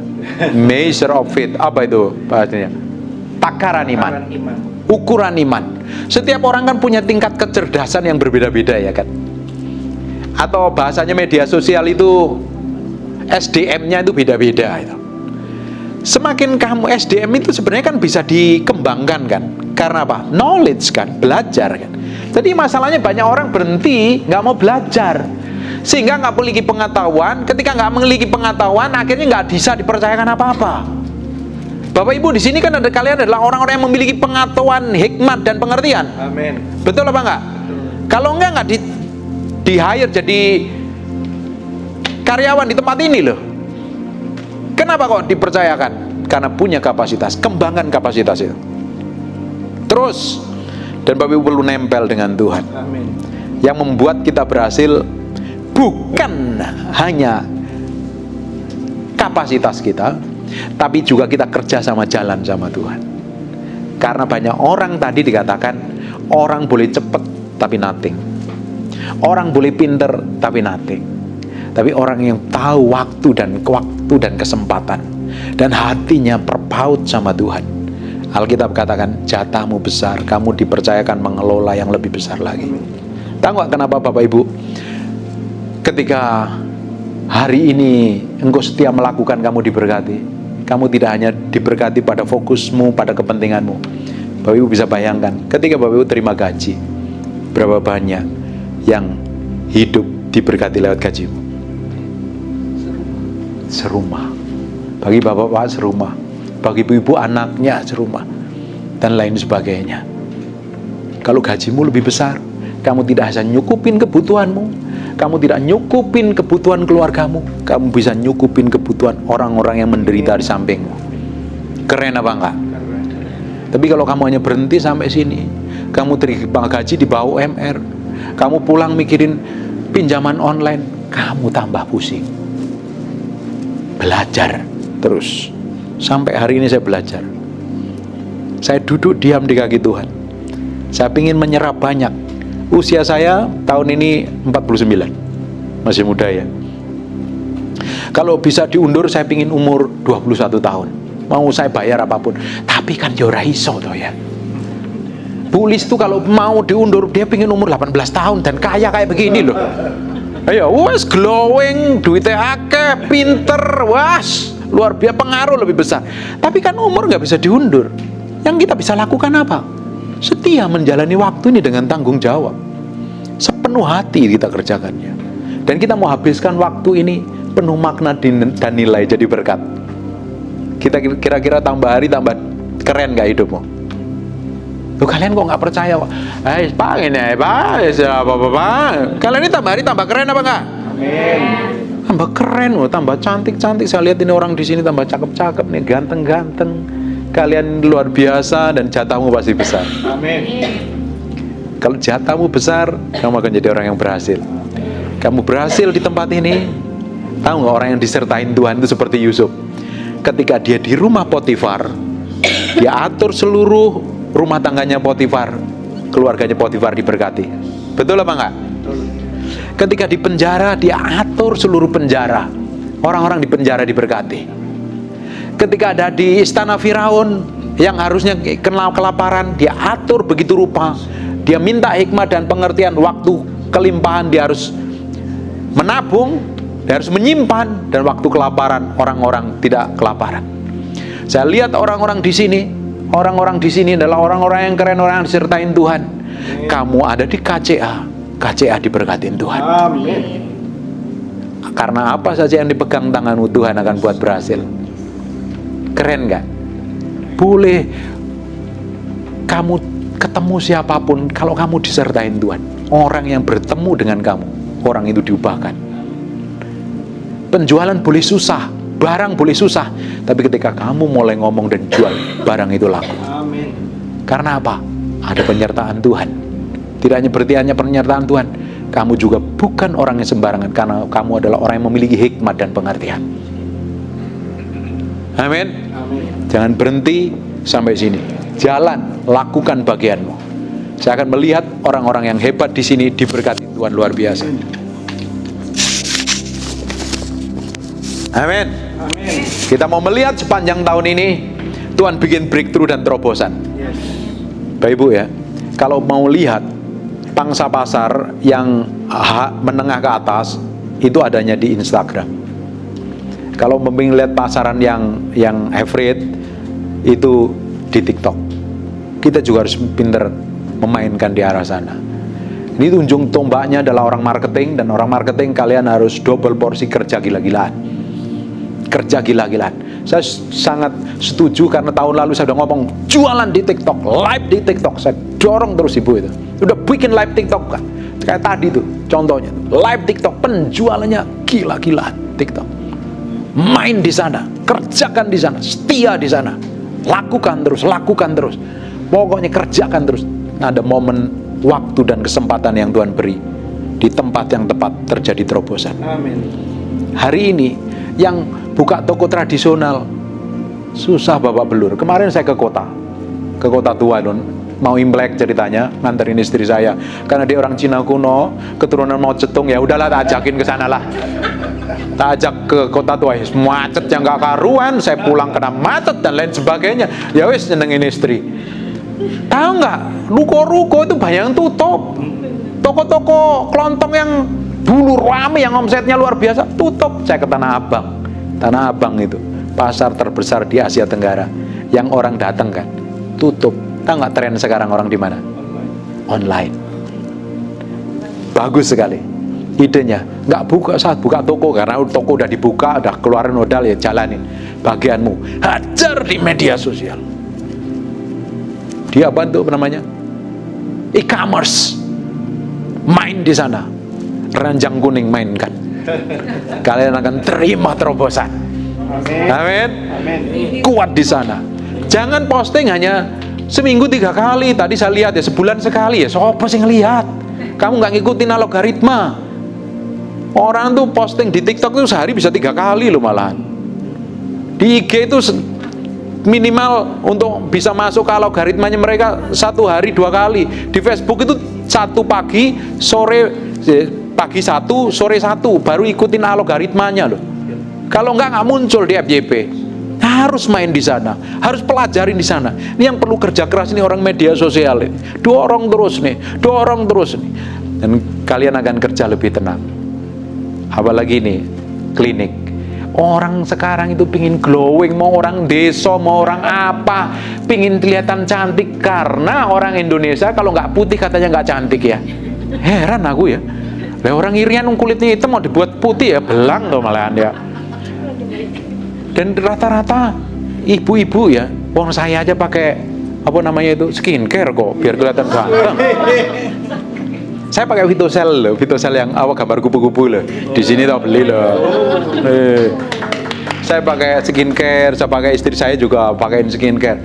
Measure of faith, apa itu bahasanya? Takaran iman. Ukuran iman. Setiap orang kan punya tingkat kecerdasan yang berbeda-beda ya kan. Atau bahasanya media sosial itu SDM-nya itu beda-beda itu. Semakin kamu SDM itu sebenarnya kan bisa dikembangkan kan. Karena apa? Knowledge kan, belajar kan. Jadi masalahnya banyak orang berhenti, nggak mau belajar. Sehingga nggak memiliki pengetahuan. Ketika nggak memiliki pengetahuan, akhirnya nggak bisa dipercayakan apa-apa. Bapak Ibu di sini kan ada kalian adalah orang-orang yang memiliki pengetahuan, hikmat dan pengertian. Amin. Betul apa enggak? Kalau enggak di hire jadi karyawan di tempat ini loh. Kenapa kok dipercayakan? Karena punya kapasitas, kembangkan kapasitas itu. Terus, dan Bapak Ibu perlu nempel dengan Tuhan. Amin. Yang membuat kita berhasil bukan hanya kapasitas kita, tapi juga kita kerja sama jalan sama Tuhan. Karena banyak orang tadi dikatakan, orang boleh cepat tapi nothing. Orang boleh pinter tapi nothing. Tapi orang yang tahu waktu dan kesempatan dan hatinya berpaut sama Tuhan, Alkitab katakan jatahmu besar, kamu dipercayakan mengelola yang lebih besar lagi. Tahu nggak kenapa Bapak Ibu? Ketika hari ini engkau setia melakukan, kamu diberkati. Kamu tidak hanya diberkati pada fokusmu, pada kepentinganmu. Bapak Ibu bisa bayangkan, ketika Bapak Ibu terima gaji, berapa banyak yang hidup diberkati lewat gajimu? Serumah. Bagi bapak-bapak serumah, bagi ibu-ibu anaknya serumah, dan lain sebagainya. Kalau gajimu lebih besar, kamu tidak hanya nyukupin kebutuhanmu, kamu tidak nyukupin kebutuhan keluargamu, kamu bisa nyukupin kebutuhan orang-orang yang menderita di sampingmu. Keren apa enggak? Tapi kalau kamu hanya berhenti sampai sini, kamu terima gaji di bawah UMR, kamu pulang mikirin pinjaman online, kamu tambah pusing. Belajar terus. Sampai hari ini saya belajar. Saya duduk diam di kaki Tuhan. Saya ingin menyerap banyak. Usia saya tahun ini 49. Masih muda ya. Kalau bisa diundur, saya ingin umur 21 tahun. Mau saya bayar apapun. Tapi kan ya ora iso toh ya. Bu Lis tuh kalau mau diundur dia pengen umur 18 tahun dan kaya kayak begini loh. Ayo, wes glowing, duitnya akeh, pinter, was luar biasa, pengaruh lebih besar. Tapi kan umur nggak bisa diundur. Yang kita bisa lakukan apa? Setia menjalani waktu ini dengan tanggung jawab. Sepenuh hati kita kerjakannya. Dan kita mau habiskan waktu ini penuh makna dan nilai jadi berkat. Kita kira-kira tambah hari tambah keren gak hidupmu? Loh, kalian kok nggak percaya Pak? Pak ini Pak, Pak. Kalian ini tambah hari tambah keren apa enggak? Amin. Tambah keren loh, tambah cantik-cantik. Saya lihat ini orang di sini tambah cakep-cakep nih, ganteng-ganteng. Kalian luar biasa dan jatahmu pasti besar. Amin. Kalau jatahmu besar, kamu akan jadi orang yang berhasil. Kamu berhasil di tempat ini. Tahu nggak orang yang disertain Tuhan itu seperti Yusuf? Ketika dia di rumah Potifar, dia atur seluruh rumah tangganya Potifar, keluarganya Potifar diberkati. Betul apa enggak? Ketika di penjara, dia atur seluruh penjara, orang-orang di penjara diberkati. Ketika ada di istana Firaun yang harusnya kena kelaparan, dia atur begitu rupa. Dia minta hikmah dan pengertian. Waktu kelimpahan dia harus menabung, dia harus menyimpan, dan waktu kelaparan orang-orang tidak kelaparan. Saya lihat orang-orang di sini, orang-orang di sini adalah orang-orang yang keren, orang yang disertain Tuhan. Kamu ada di KCA, KCA diberkatin Tuhan. Amin. Karena apa saja yang dipegang tanganmu, Tuhan akan buat berhasil. Keren gak? Boleh kamu ketemu siapapun, kalau kamu disertain Tuhan, orang yang bertemu dengan kamu, orang itu diubahkan. Penjualan boleh susah, barang boleh susah, tapi ketika kamu mulai ngomong dan jual, barang itu laku. Amin. Karena apa? Ada penyertaan Tuhan. Tidak hanya berarti hanya penyertaan Tuhan, kamu juga bukan orang yang sembarangan, karena kamu adalah orang yang memiliki hikmat dan pengertian. Amin. Amin. Jangan berhenti sampai sini. Jalan, lakukan bagianmu. Saya akan melihat orang-orang yang hebat di sini diberkati Tuhan luar biasa. Amin. Amin. Kita mau melihat sepanjang tahun ini Tuhan bikin breakthrough dan terobosan. Yes. Bapak Ibu ya, kalau mau lihat pangsa pasar yang menengah ke atas itu adanya di Instagram. Kalau memang lihat pasaran yang average itu di TikTok. Kita juga harus pinter memainkan di arah sana. Ini ujung tombaknya adalah orang marketing, dan orang marketing kalian harus double porsi kerja gila-gilaan. Kerja gila-gilaan. Saya sangat setuju karena tahun lalu saya udah ngomong jualan di TikTok, live di TikTok. Saya dorong terus ibu itu. Udah bikin live TikTok kan? Kayak tadi tuh contohnya. Live TikTok, penjualannya gila-gilaan TikTok. Main di sana, kerjakan di sana, setia di sana. Lakukan terus, lakukan terus. Pokoknya kerjakan terus. Nah, ada momen, waktu dan kesempatan yang Tuhan beri. Di tempat yang tepat terjadi terobosan. Amin. Hari ini yang buka toko tradisional susah babak belur. Kemarin saya ke kota tua Lun, mau Imlek ceritanya, nganterin istri saya karena dia orang Cina kuno, keturunan Mao Zedong. Ya udahlah, tak ajakin ke sana lah, tak ajak ke kota tua. Macet yang gak karuan, saya pulang kena macet dan lain sebagainya. Ya wis, nyenengin istri. Tahu nggak, ruko-ruko itu banyak yang tutup. Toko-toko kelontong yang dulu rame, yang omsetnya luar biasa, tutup. Saya ke Tanah Abang. Tanah Abang itu pasar terbesar di Asia Tenggara, yang orang datang kan, tutup. Tahu nggak tren sekarang orang di mana? Online. Bagus sekali idenya. Nggak buka saat buka toko, karena toko udah dibuka, udah keluarin modal, ya jalanin bagianmu. Hajar di media sosial. Dia bantu namanya e-commerce. Main di sana, ranjang kuning mainkan. Kalian akan terima terobosan. Amin. Amin. Amin. Kuat di sana. Jangan posting hanya seminggu 3 kali. Tadi saya lihat ya, sebulan sekali ya. Siapa sih ngelihat? Kamu nggak ngikutin algoritma. Orang tuh posting di TikTok itu sehari bisa 3 kali loh malahan. Di IG itu minimal untuk bisa masuk ke algoritmanya mereka 1 hari 2 kali. Di Facebook itu 1 pagi, pagi 1, sore 1, baru ikutin algoritmanya loh. Kalau nggak muncul di FYP. Harus main di sana, harus pelajarin di sana. Ini yang perlu kerja keras ini orang media sosial ini. Dorong terus nih. Dan kalian akan kerja lebih tenang. Apalagi nih, klinik. Orang sekarang itu pingin glowing, mau orang desa, mau orang apa, pingin kelihatan cantik. Karena orang Indonesia kalau nggak putih katanya nggak cantik ya. Heran aku ya. Lah orang Irian kulitnya hitam mau dibuat putih ya, belang tuh malahan ya. Dan rata-rata ibu-ibu ya, wong saya aja pakai apa namanya itu skincare kok, biar kelihatan ganteng. Saya pakai Vitosel loh, Vitosel yang awak gambar kupu-kupu loh. Di sini tak beli loh. Saya pakai skincare, saya pakai istri saya juga pakai skincare.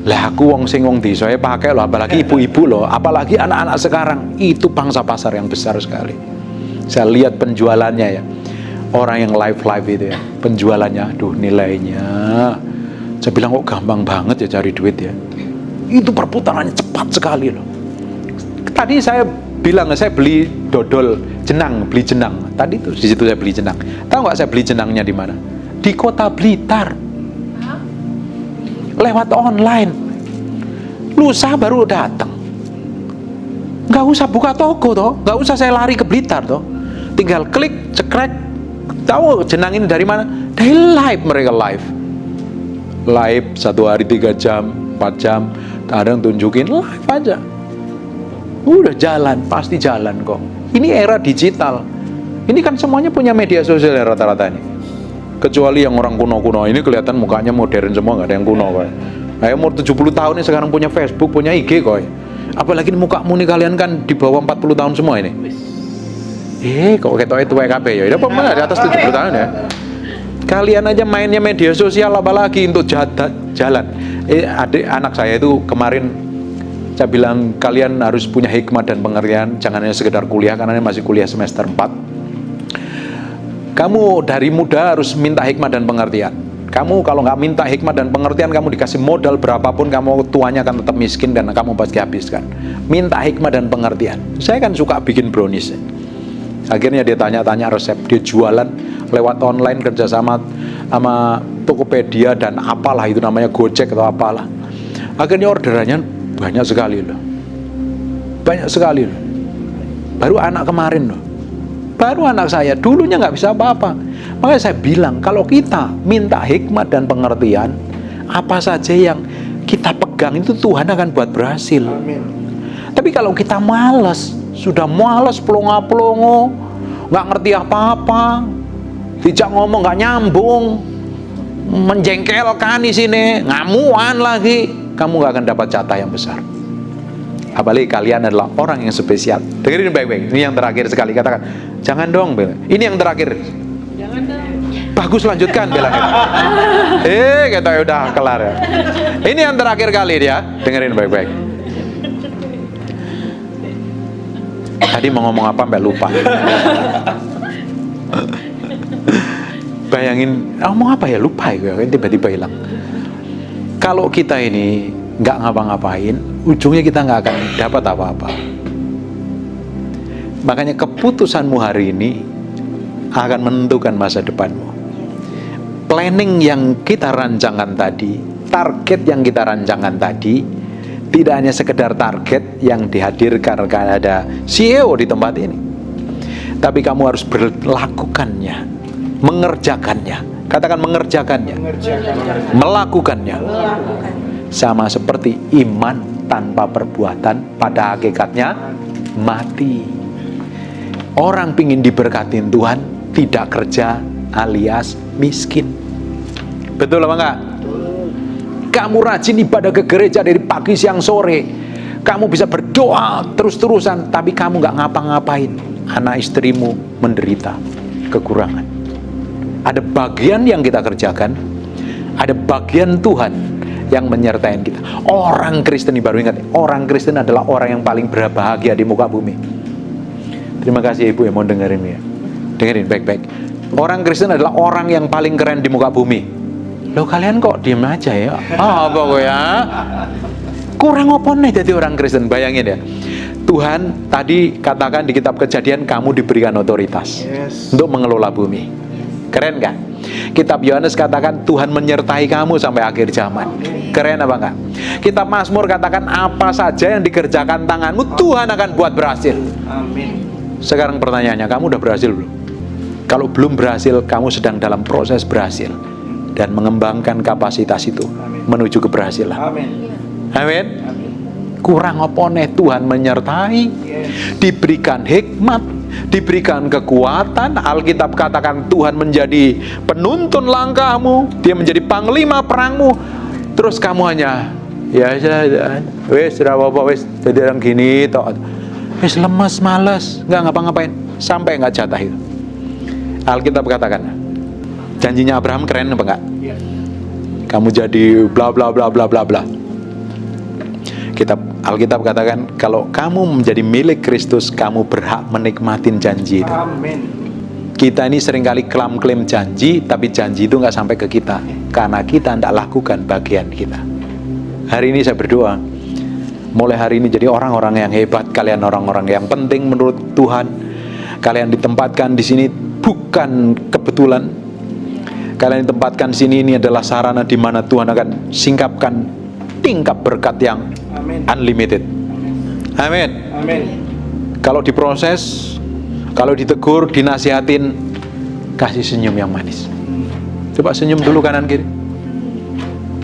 Lah aku wong sing wong desa saya pakai loh, apalagi ibu-ibu loh, apalagi anak-anak sekarang itu pangsa pasar yang besar sekali. Saya lihat penjualannya ya. Orang yang live itu ya, penjualannya, aduh nilainya. Saya bilang kok gampang banget ya cari duit ya. Itu perputarannya cepat sekali loh. Tadi saya bilang saya beli dodol jenang, beli jenang. Tadi tuh di situ saya beli jenang. Tahu nggak saya beli jenangnya di mana? Di Kota Blitar. Lewat online. Lusa baru datang. Nggak usah buka toko toh, nggak usah saya lari ke Blitar toh. Tinggal klik, cekrek. Tahu jenang ini dari mana? Dari live, mereka live. Live 1 hari 3 jam, 4 jam, kadang tunjukin live aja. Udah jalan, pasti jalan kok. Ini era digital. Ini kan semuanya punya media sosial ya rata-rata ini. Kecuali yang orang kuno-kuno, ini kelihatan mukanya modern semua, nggak ada yang kuno kok. Nah, umur 70 tahun ini sekarang punya Facebook, punya IG kok. Apalagi mukamu nih kalian kan di bawah 40 tahun semua ini. Kok ketok itu WKB ya? Itu apa di atas 70 tahun ya? Kalian aja mainnya media sosial apalagi untuk jalan. Anak saya itu kemarin saya bilang kalian harus punya hikmah dan pengertian, jangan hanya sekedar kuliah karena ini masih kuliah semester 4. Kamu dari muda harus minta hikmah dan pengertian. Kamu kalau nggak minta hikmah dan pengertian, kamu dikasih modal berapapun, kamu tuanya akan tetap miskin dan kamu pasti habiskan. Minta hikmah dan pengertian. Saya kan suka bikin brownies. Akhirnya dia tanya-tanya resep, dia jualan lewat online kerjasama sama Tokopedia dan apalah itu namanya Gojek atau apalah. Akhirnya orderannya banyak sekali loh. Banyak sekali loh. Baru anak kemarin loh. Baru anak saya, dulunya nggak bisa apa-apa. Makanya saya bilang, kalau kita minta hikmah dan pengertian, apa saja yang kita pegang itu Tuhan akan buat berhasil. Amin. Tapi kalau kita malas, sudah malas pelongo-pelongo, nggak ngerti apa-apa, dijak ngomong nggak nyambung, menjengkelkan di sini, ngamuan lagi, kamu nggak akan dapat jatah yang besar. Apalagi kalian adalah orang yang spesial. Dengerin baik-baik. Ini yang terakhir sekali, katakan, jangan dong, Bel. Ini yang terakhir. Jangan dong. Bagus, lanjutkan, bilang. Kata udah kelar ya. Ini yang terakhir kali dia. Dengerin baik-baik. Tadi mau ngomong apa, Mbak, lupa. Bayangin, ngomong apa ya, lupa ya, tiba-tiba hilang. Kalau kita ini nggak ngapa-ngapain, ujungnya kita nggak akan dapat apa-apa. Makanya keputusanmu hari ini akan menentukan masa depanmu. Planning yang kita rancangkan tadi, target yang kita rancangkan tadi, tidak hanya sekedar target yang dihadirkan karena ada CEO di tempat ini, tapi kamu harus melakukannya, mengerjakannya. Katakan mengerjakannya, melakukannya. Sama seperti iman tanpa perbuatan pada hakikatnya mati. Orang pingin diberkatin Tuhan, tidak kerja alias miskin. Betul apa enggak? Kamu rajin ibadah ke gereja dari pagi siang sore, kamu bisa berdoa terus-terusan, tapi kamu nggak ngapa-ngapain. Anak istrimu menderita kekurangan. Ada bagian yang kita kerjakan, ada bagian Tuhan yang menyertai kita. Orang Kristen, baru ingat, orang Kristen adalah orang yang paling berbahagia di muka bumi. Terima kasih Ibu yang mau dengerin ya. Dengerin baik-baik. Orang Kristen adalah orang yang paling keren di muka bumi. Loh, kalian kok diem aja ya? Apa kok ya? Kurang apa nih jadi orang Kristen? Bayangin ya. Tuhan tadi katakan di kitab Kejadian, kamu diberikan otoritas untuk mengelola bumi. Keren nggak? Kitab Yohanes katakan Tuhan menyertai kamu sampai akhir zaman. Keren apa enggak? Kitab Mazmur katakan apa saja yang dikerjakan tanganmu Tuhan akan buat berhasil. Amin. Sekarang pertanyaannya, kamu udah berhasil belum? Kalau belum berhasil, kamu sedang dalam proses berhasil dan mengembangkan kapasitas itu menuju keberhasilan. Amin. Amin. Amin. Kurang apa nih? Tuhan menyertai, diberikan hikmat, diberikan kekuatan. Alkitab katakan Tuhan menjadi penuntun langkahmu, Dia menjadi panglima perangmu. Terus kamu hanya ya wes apa wes jadi orang gini toh, wes lemes, malas, nggak ngapa-ngapain sampai nggak jatah itu. Alkitab katakan janjinya Abraham keren apa enggak? Iya. Kamu jadi bla bla bla bla bla bla. Alkitab katakan kalau kamu menjadi milik Kristus, kamu berhak menikmatin janji itu. Amin. Kita ini seringkali klaim janji, tapi janji itu nggak sampai ke kita karena kita tidak lakukan bagian kita. Hari ini saya berdoa, mulai hari ini jadi orang-orang yang hebat, kalian orang-orang yang penting menurut Tuhan. Kalian ditempatkan di sini bukan kebetulan. Kalian ditempatkan di sini, ini adalah sarana di mana Tuhan akan singkapkan tingkap berkat yang unlimited. Amin. Amin. Kalau diproses, kalau ditegur, dinasihatin, kasih senyum yang manis. Coba senyum dulu kanan kiri.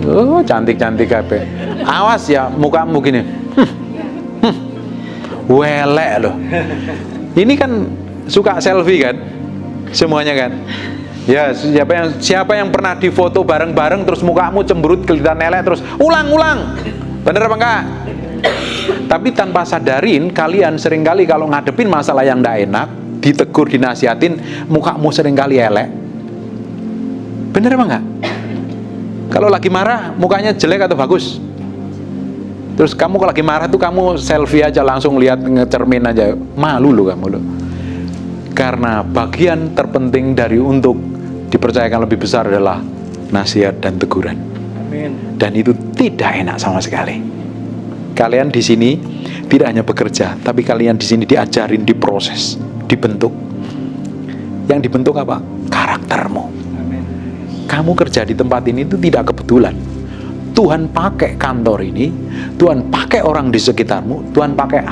Oh, cantik-cantik kabeh. Awas ya mukamu gini. Welek loh. Ini kan suka selfie kan? Semuanya kan? Ya, siapa yang pernah difoto bareng-bareng terus mukamu cemberut, kelihatan elek terus ulang-ulang. Bener apa enggak? Tapi tanpa sadarin, kalian seringkali kalau ngadepin masalah yang tidak enak, ditegur, dinasihatin, mukamu seringkali elek. Bener apa enggak? Kalau lagi marah, mukanya jelek atau bagus? Terus kamu kalau lagi marah tuh kamu selfie aja, langsung lihat ngecermin aja, malu lo kamu lo. Karena bagian terpenting dari untuk dipercayakan lebih besar adalah nasihat dan teguran. Amin. Dan itu tidak enak sama sekali. Kalian di sini tidak hanya bekerja, tapi kalian di sini diajarin, diproses, dibentuk. Yang dibentuk apa? Karaktermu. Amin. Kamu kerja di tempat ini itu tidak kebetulan. Tuhan pakai kantor ini, Tuhan pakai orang di sekitarmu, Tuhan pakai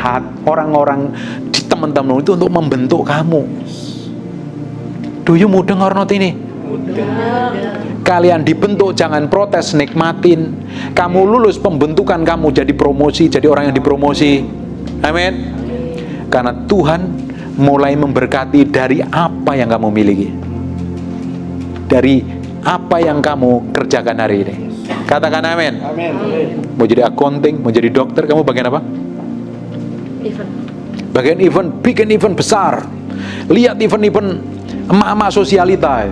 orang-orang di teman-temanmu itu untuk membentuk kamu. Do you mudeng or not ini? Kalian dibentuk, jangan protes, nikmatin. Kamu lulus pembentukan, kamu jadi promosi, jadi orang yang dipromosi. Amin. Karena Tuhan mulai memberkati dari apa yang kamu miliki, dari apa yang kamu kerjakan hari ini. Katakan amin. Amin. Mau jadi accounting, mau jadi dokter, kamu bagian apa? Event. Bagian event, bikin event besar. Lihat event-event emak-emak sosialita,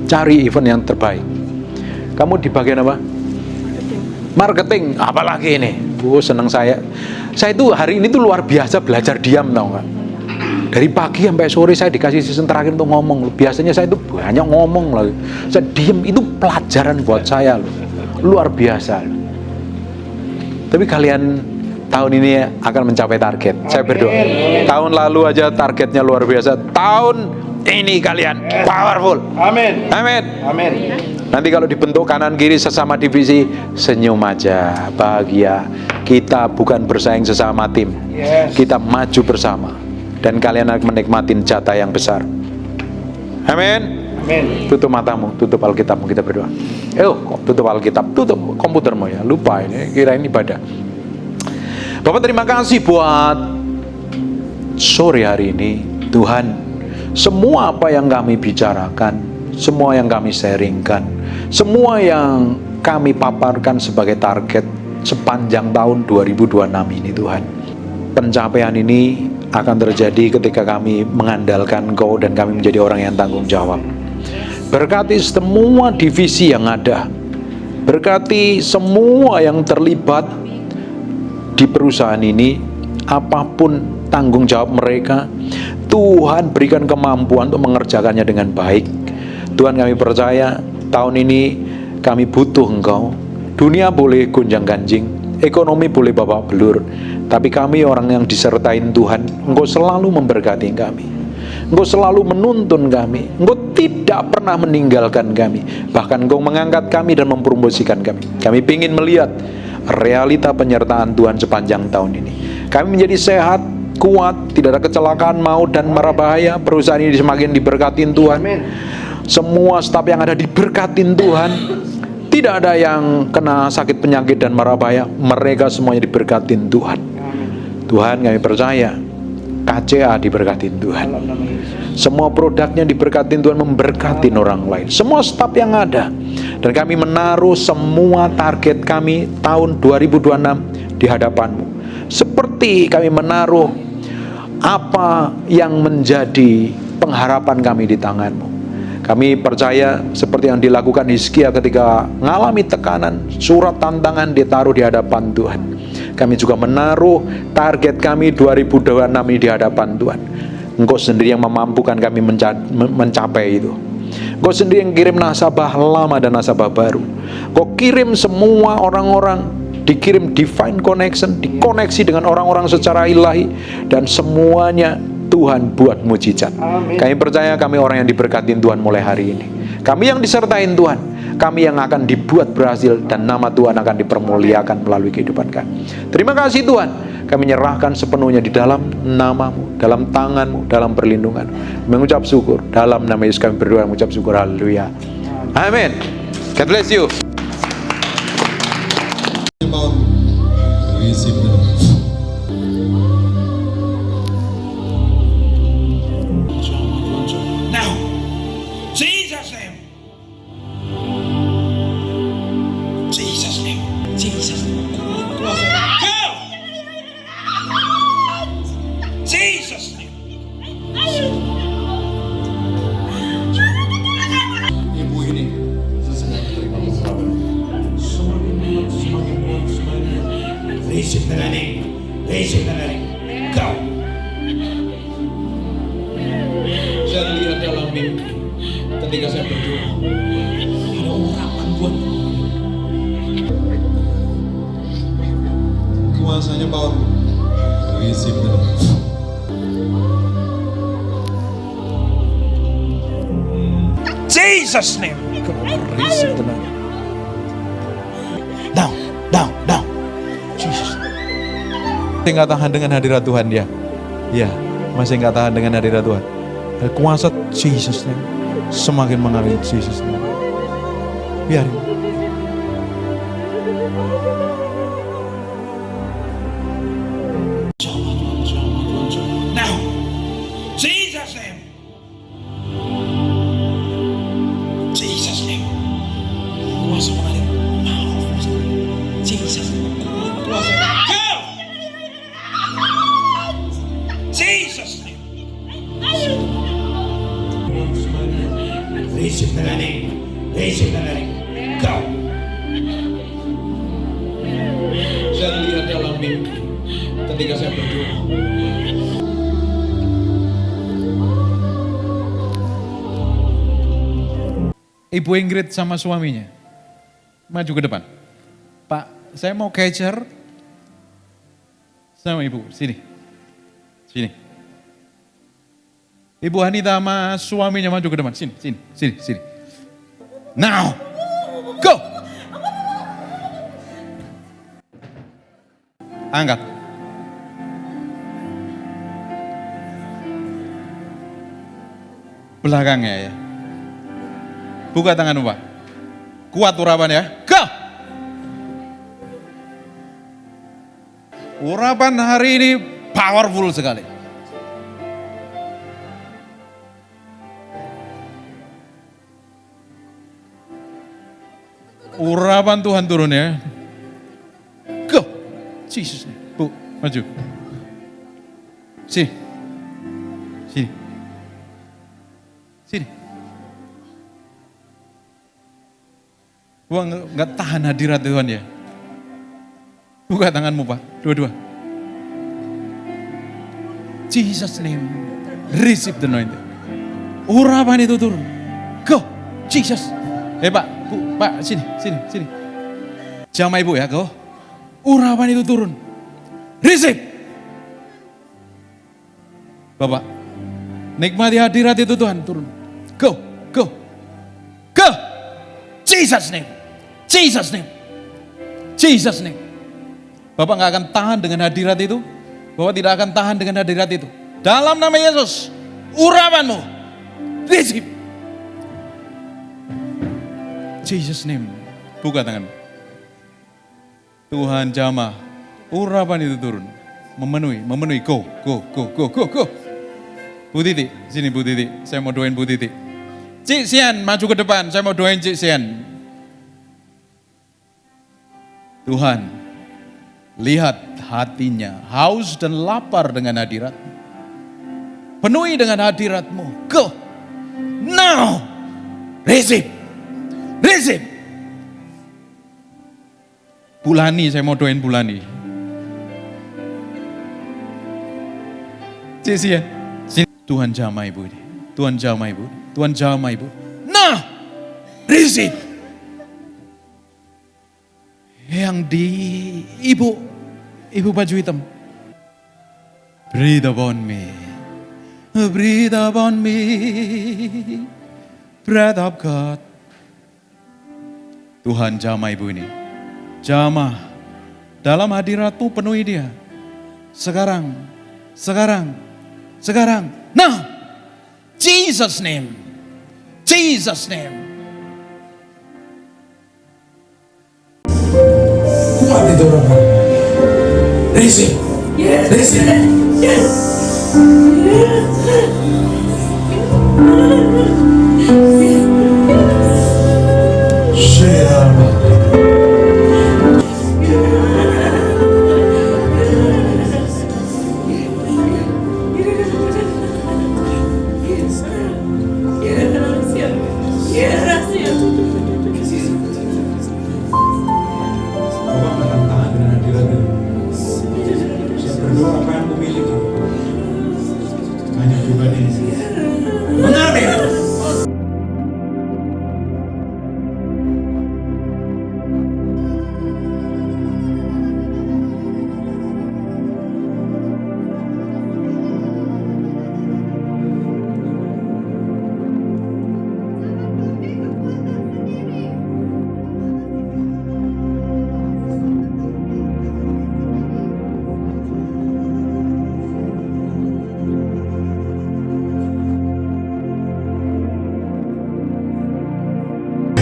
cari event yang terbaik. Kamu di bagian apa? Marketing. Apalagi ini? Seneng saya. Saya itu hari ini tuh luar biasa belajar diam, tau nggak? Dari pagi sampai sore saya dikasih season terakhir untuk ngomong. Biasanya saya itu banyak ngomong lagi. Saya diam, itu pelajaran buat saya loh. Luar biasa. Tapi kalian tahun ini akan mencapai target. Saya berdoa. Tahun lalu aja targetnya luar biasa. Tahun ini kalian powerful. Amin. Amin. Amin. Nanti kalau dibentuk kanan kiri sesama divisi, senyum aja, bahagia. Kita bukan bersaing sesama tim. Yes. Kita maju bersama. Dan kalian akan menikmatin jatah yang besar. Amin. Amin. Tutup matamu, tutup Alkitabmu, kita berdoa. Tutup Alkitab, tutup komputermu ya. Lupa ini, kira ini ibadah. Bapak terima kasih buat sore hari ini. Tuhan, semua apa yang kami bicarakan, semua yang kami sharingkan, semua yang kami paparkan sebagai target sepanjang tahun 2026 ini Tuhan, pencapaian ini akan terjadi ketika kami mengandalkan Engkau dan kami menjadi orang yang tanggung jawab. Berkati semua divisi yang ada, berkati semua yang terlibat di perusahaan ini, apapun tanggung jawab mereka, Tuhan berikan kemampuan untuk mengerjakannya dengan baik. Tuhan, kami percaya tahun ini kami butuh Engkau. Dunia boleh gonjang-ganjing, ekonomi boleh babak belur, tapi kami orang yang disertain Tuhan, Engkau selalu memberkati kami. Engkau selalu menuntun kami. Engkau tidak pernah meninggalkan kami. Bahkan Engkau mengangkat kami dan mempromosikan kami. Kami ingin melihat realita penyertaan Tuhan sepanjang tahun ini. Kami menjadi sehat, kuat, tidak ada kecelakaan, maut dan mara bahaya. Perusahaan ini semakin diberkatin Tuhan. Semua staf yang ada diberkatin Tuhan. Tidak ada yang kena sakit penyakit dan mara bahaya. Mereka semuanya diberkatin Tuhan. Tuhan, kami percaya KCA diberkatin Tuhan. Semua produknya diberkatin Tuhan, memberkatin orang lain. Semua staf yang ada. Dan kami menaruh semua target kami tahun 2026 di hadapan-Mu. Seperti kami menaruh apa yang menjadi pengharapan kami di tangan-Mu. Kami percaya seperti yang dilakukan Hizkia ketika mengalami tekanan, surat tantangan ditaruh di hadapan Tuhan. Kami juga menaruh target kami 2026 ini di hadapan Tuhan. Engkau sendiri yang memampukan kami mencapai itu. Engkau sendiri yang kirim nasabah lama dan nasabah baru. Engkau kirim semua orang-orang, dikirim divine connection, dikoneksi dengan orang-orang secara ilahi, dan semuanya Tuhan buat mujizat. Kami percaya kami orang yang diberkatin Tuhan mulai hari ini. Kami yang disertain Tuhan, kami yang akan dibuat berhasil, dan nama Tuhan akan dipermuliakan melalui kehidupan kami. Terima kasih Tuhan, kami menyerahkan sepenuhnya di dalam nama-Mu, dalam tangan-Mu, dalam perlindungan. Mengucap syukur, dalam nama Yesus kami berdoa, mengucap syukur, haleluya. Amin. God bless you. Now, Jesus' name. Jesus' name. Jesus' name. Go! Jesus' name. Ibu ini sesengat terima pengharapan. Receive the name. Receive the name. Go! Saya lihat dalam mimpi ketika saya berdoa, ada urapan buat kuasanya power. Receive the name. Jesus' name. Receive the name. Down, down, down. Jesus. Masih nggak tahan dengan hadirat Tuhan dia? Ya, masih nggak tahan dengan hadirat Tuhan. Kuasa Jesus name semakin mengalir Jesus name. Biarin. Now, Jesus' name. Jesus' name. Kuasa mengalir. Jesus' name. Kuasa. Go! Jesus' name. Receive the name. Receive the name. Go! Saya lihat dalam mimpi ketika saya berdoa, Ibu Ingrid sama suaminya maju ke depan. Pak, saya mau catcher sama ibu, sini. Sini. Ibu Hanita sama suaminya maju ke depan, sini, sini, sini, sini. Now, go. Angkat. Belakangnya ya. Buka tanganmu Pak. Kuat urapan ya. Go! Urapan hari ini powerful sekali. Urapan Tuhan turun ya. Go! Jesus. Bu, maju. Sini. Sini. Sini. Gua nggak tahan hadirat Tuhan ya. Buka tanganmu Pak, dua-dua. Jesus name, receive the anointing. Urapan itu turun. Go, Jesus. Pak, Bu, Pak, sini, sini, sini. Jamaah ibu ya, go. Urapan itu turun. Receive. Bapak, Nikmati hadirat itu Tuhan, turun. Go. Jesus name. Jesus name. Jesus name. Bapak nggak akan tahan dengan hadirat itu. Bapak tidak akan tahan dengan hadirat itu. Dalam nama Yesus, urapanmu, receive. Jesus name. Buka tangan. Tuhan jamah, urapan itu turun. Memenuhi. Go. Bu Titi, sini Bu Titi. Saya mau doain Bu Titi. Cik Sian, maju ke depan. Saya mau doain Cik Sian. Tuhan, lihat hatinya, haus dan lapar dengan hadirat. Penuhi dengan hadirat-Mu. Go. Now. Receive. Bulani, saya mau doain Bulani. Cik Sian, sini. Tuhan jamah ibu ini. Tuhan jamah ibu. Nah, receive. Yang di ibu baju hitam. Breathe upon me. Breath of God. Tuhan jamah ibu ini. Jamah. Dalam hadirat-Mu penuhi dia. Sekarang. Nah, Jesus name. Kuat itu orang. Receive.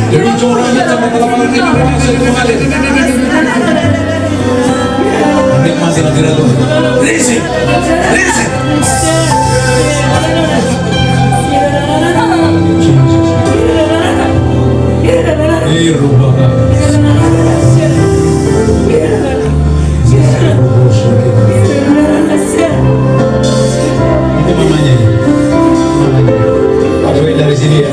Demi curahnya sama kelapangan ini berhasil mengalir. Nikmati hadirat Tuhan. Receive. Itu mamanya. Pakai dari sini ya.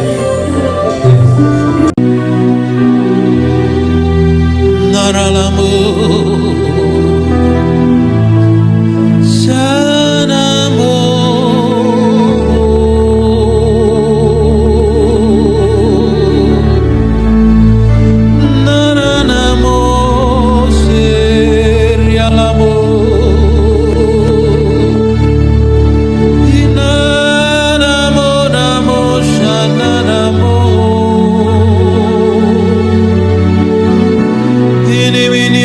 Ini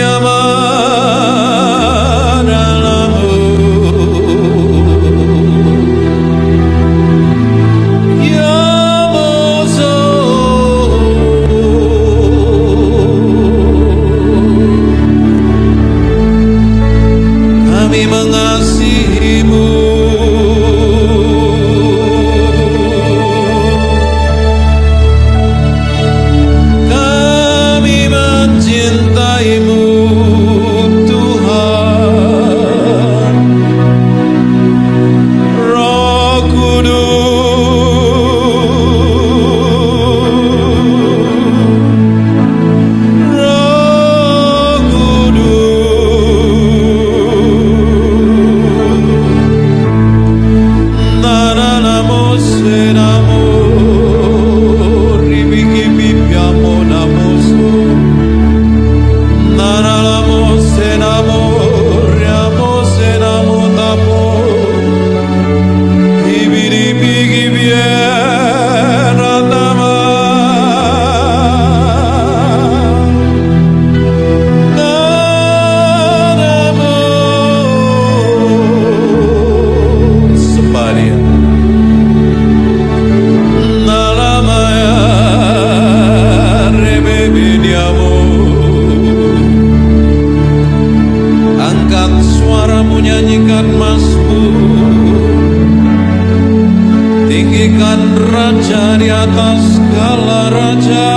bagaikan raja di atas segala raja,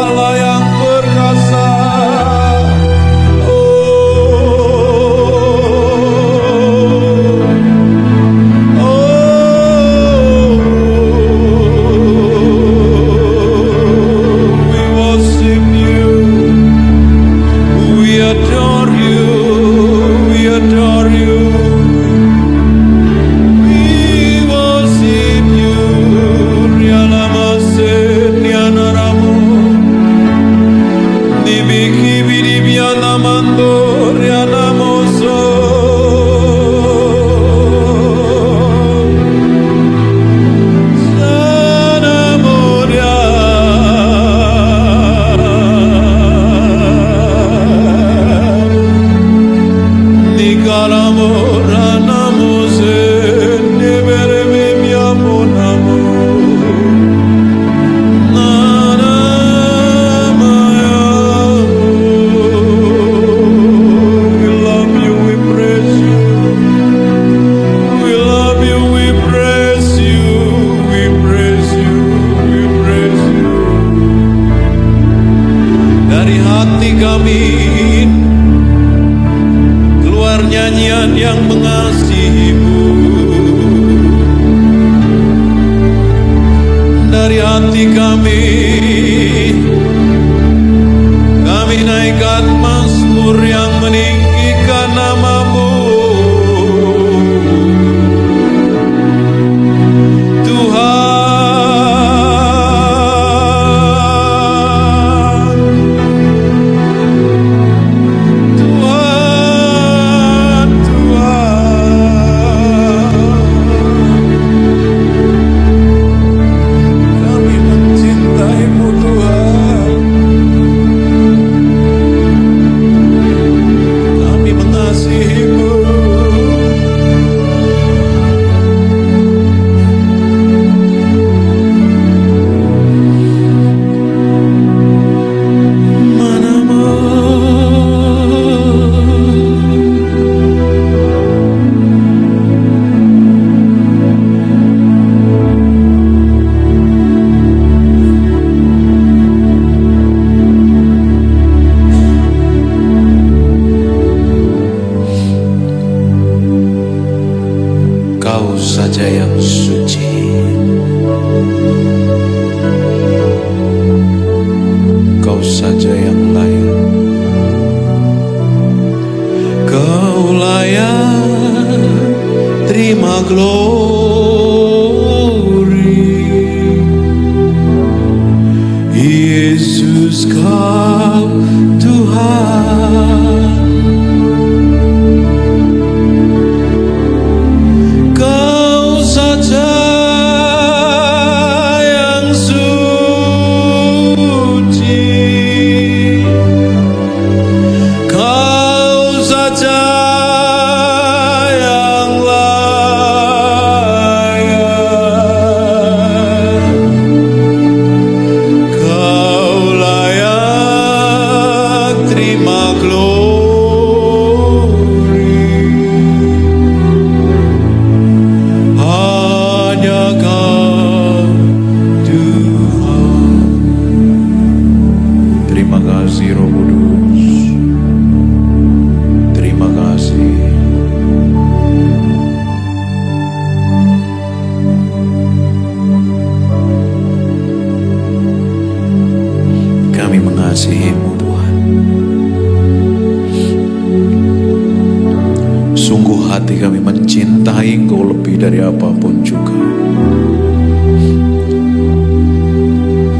Allah yang perkasa. We worship you, we adore you, we adore you.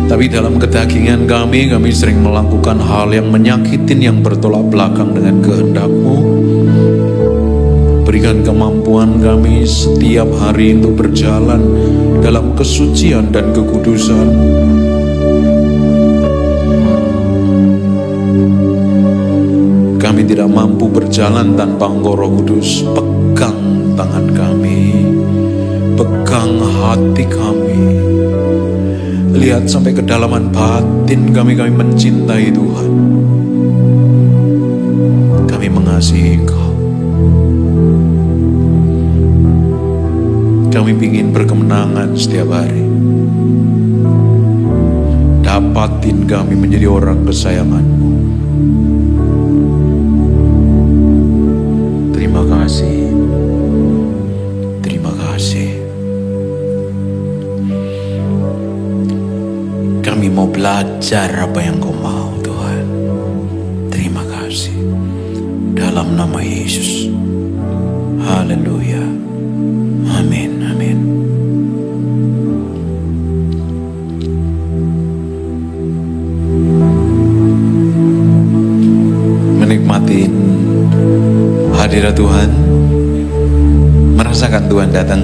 Tapi dalam kedagingan kami sering melakukan hal yang menyakitin, yang bertolak belakang dengan kehendak-Mu. Berikan kemampuan kami setiap hari untuk berjalan dalam kesucian dan kekudusan. Kami tidak mampu berjalan tanpa Engkau, Roh Kudus. Pegang tangan kami, pegang hati kami. Lihat sampai kedalaman batin kami mencintai Tuhan. Kami mengasihi Engkau. Kami Kami ingin berkemenangan setiap hari. Dapatin kami menjadi orang kesayangan-Mu. Terima kasih. Terima kasih. Kami mau belajar apa yang Kau mau, Tuhan. Terima kasih. Dalam nama Yesus. Haleluya. Amin. Amin. Menikmati hadirat Tuhan, merasakan Tuhan datang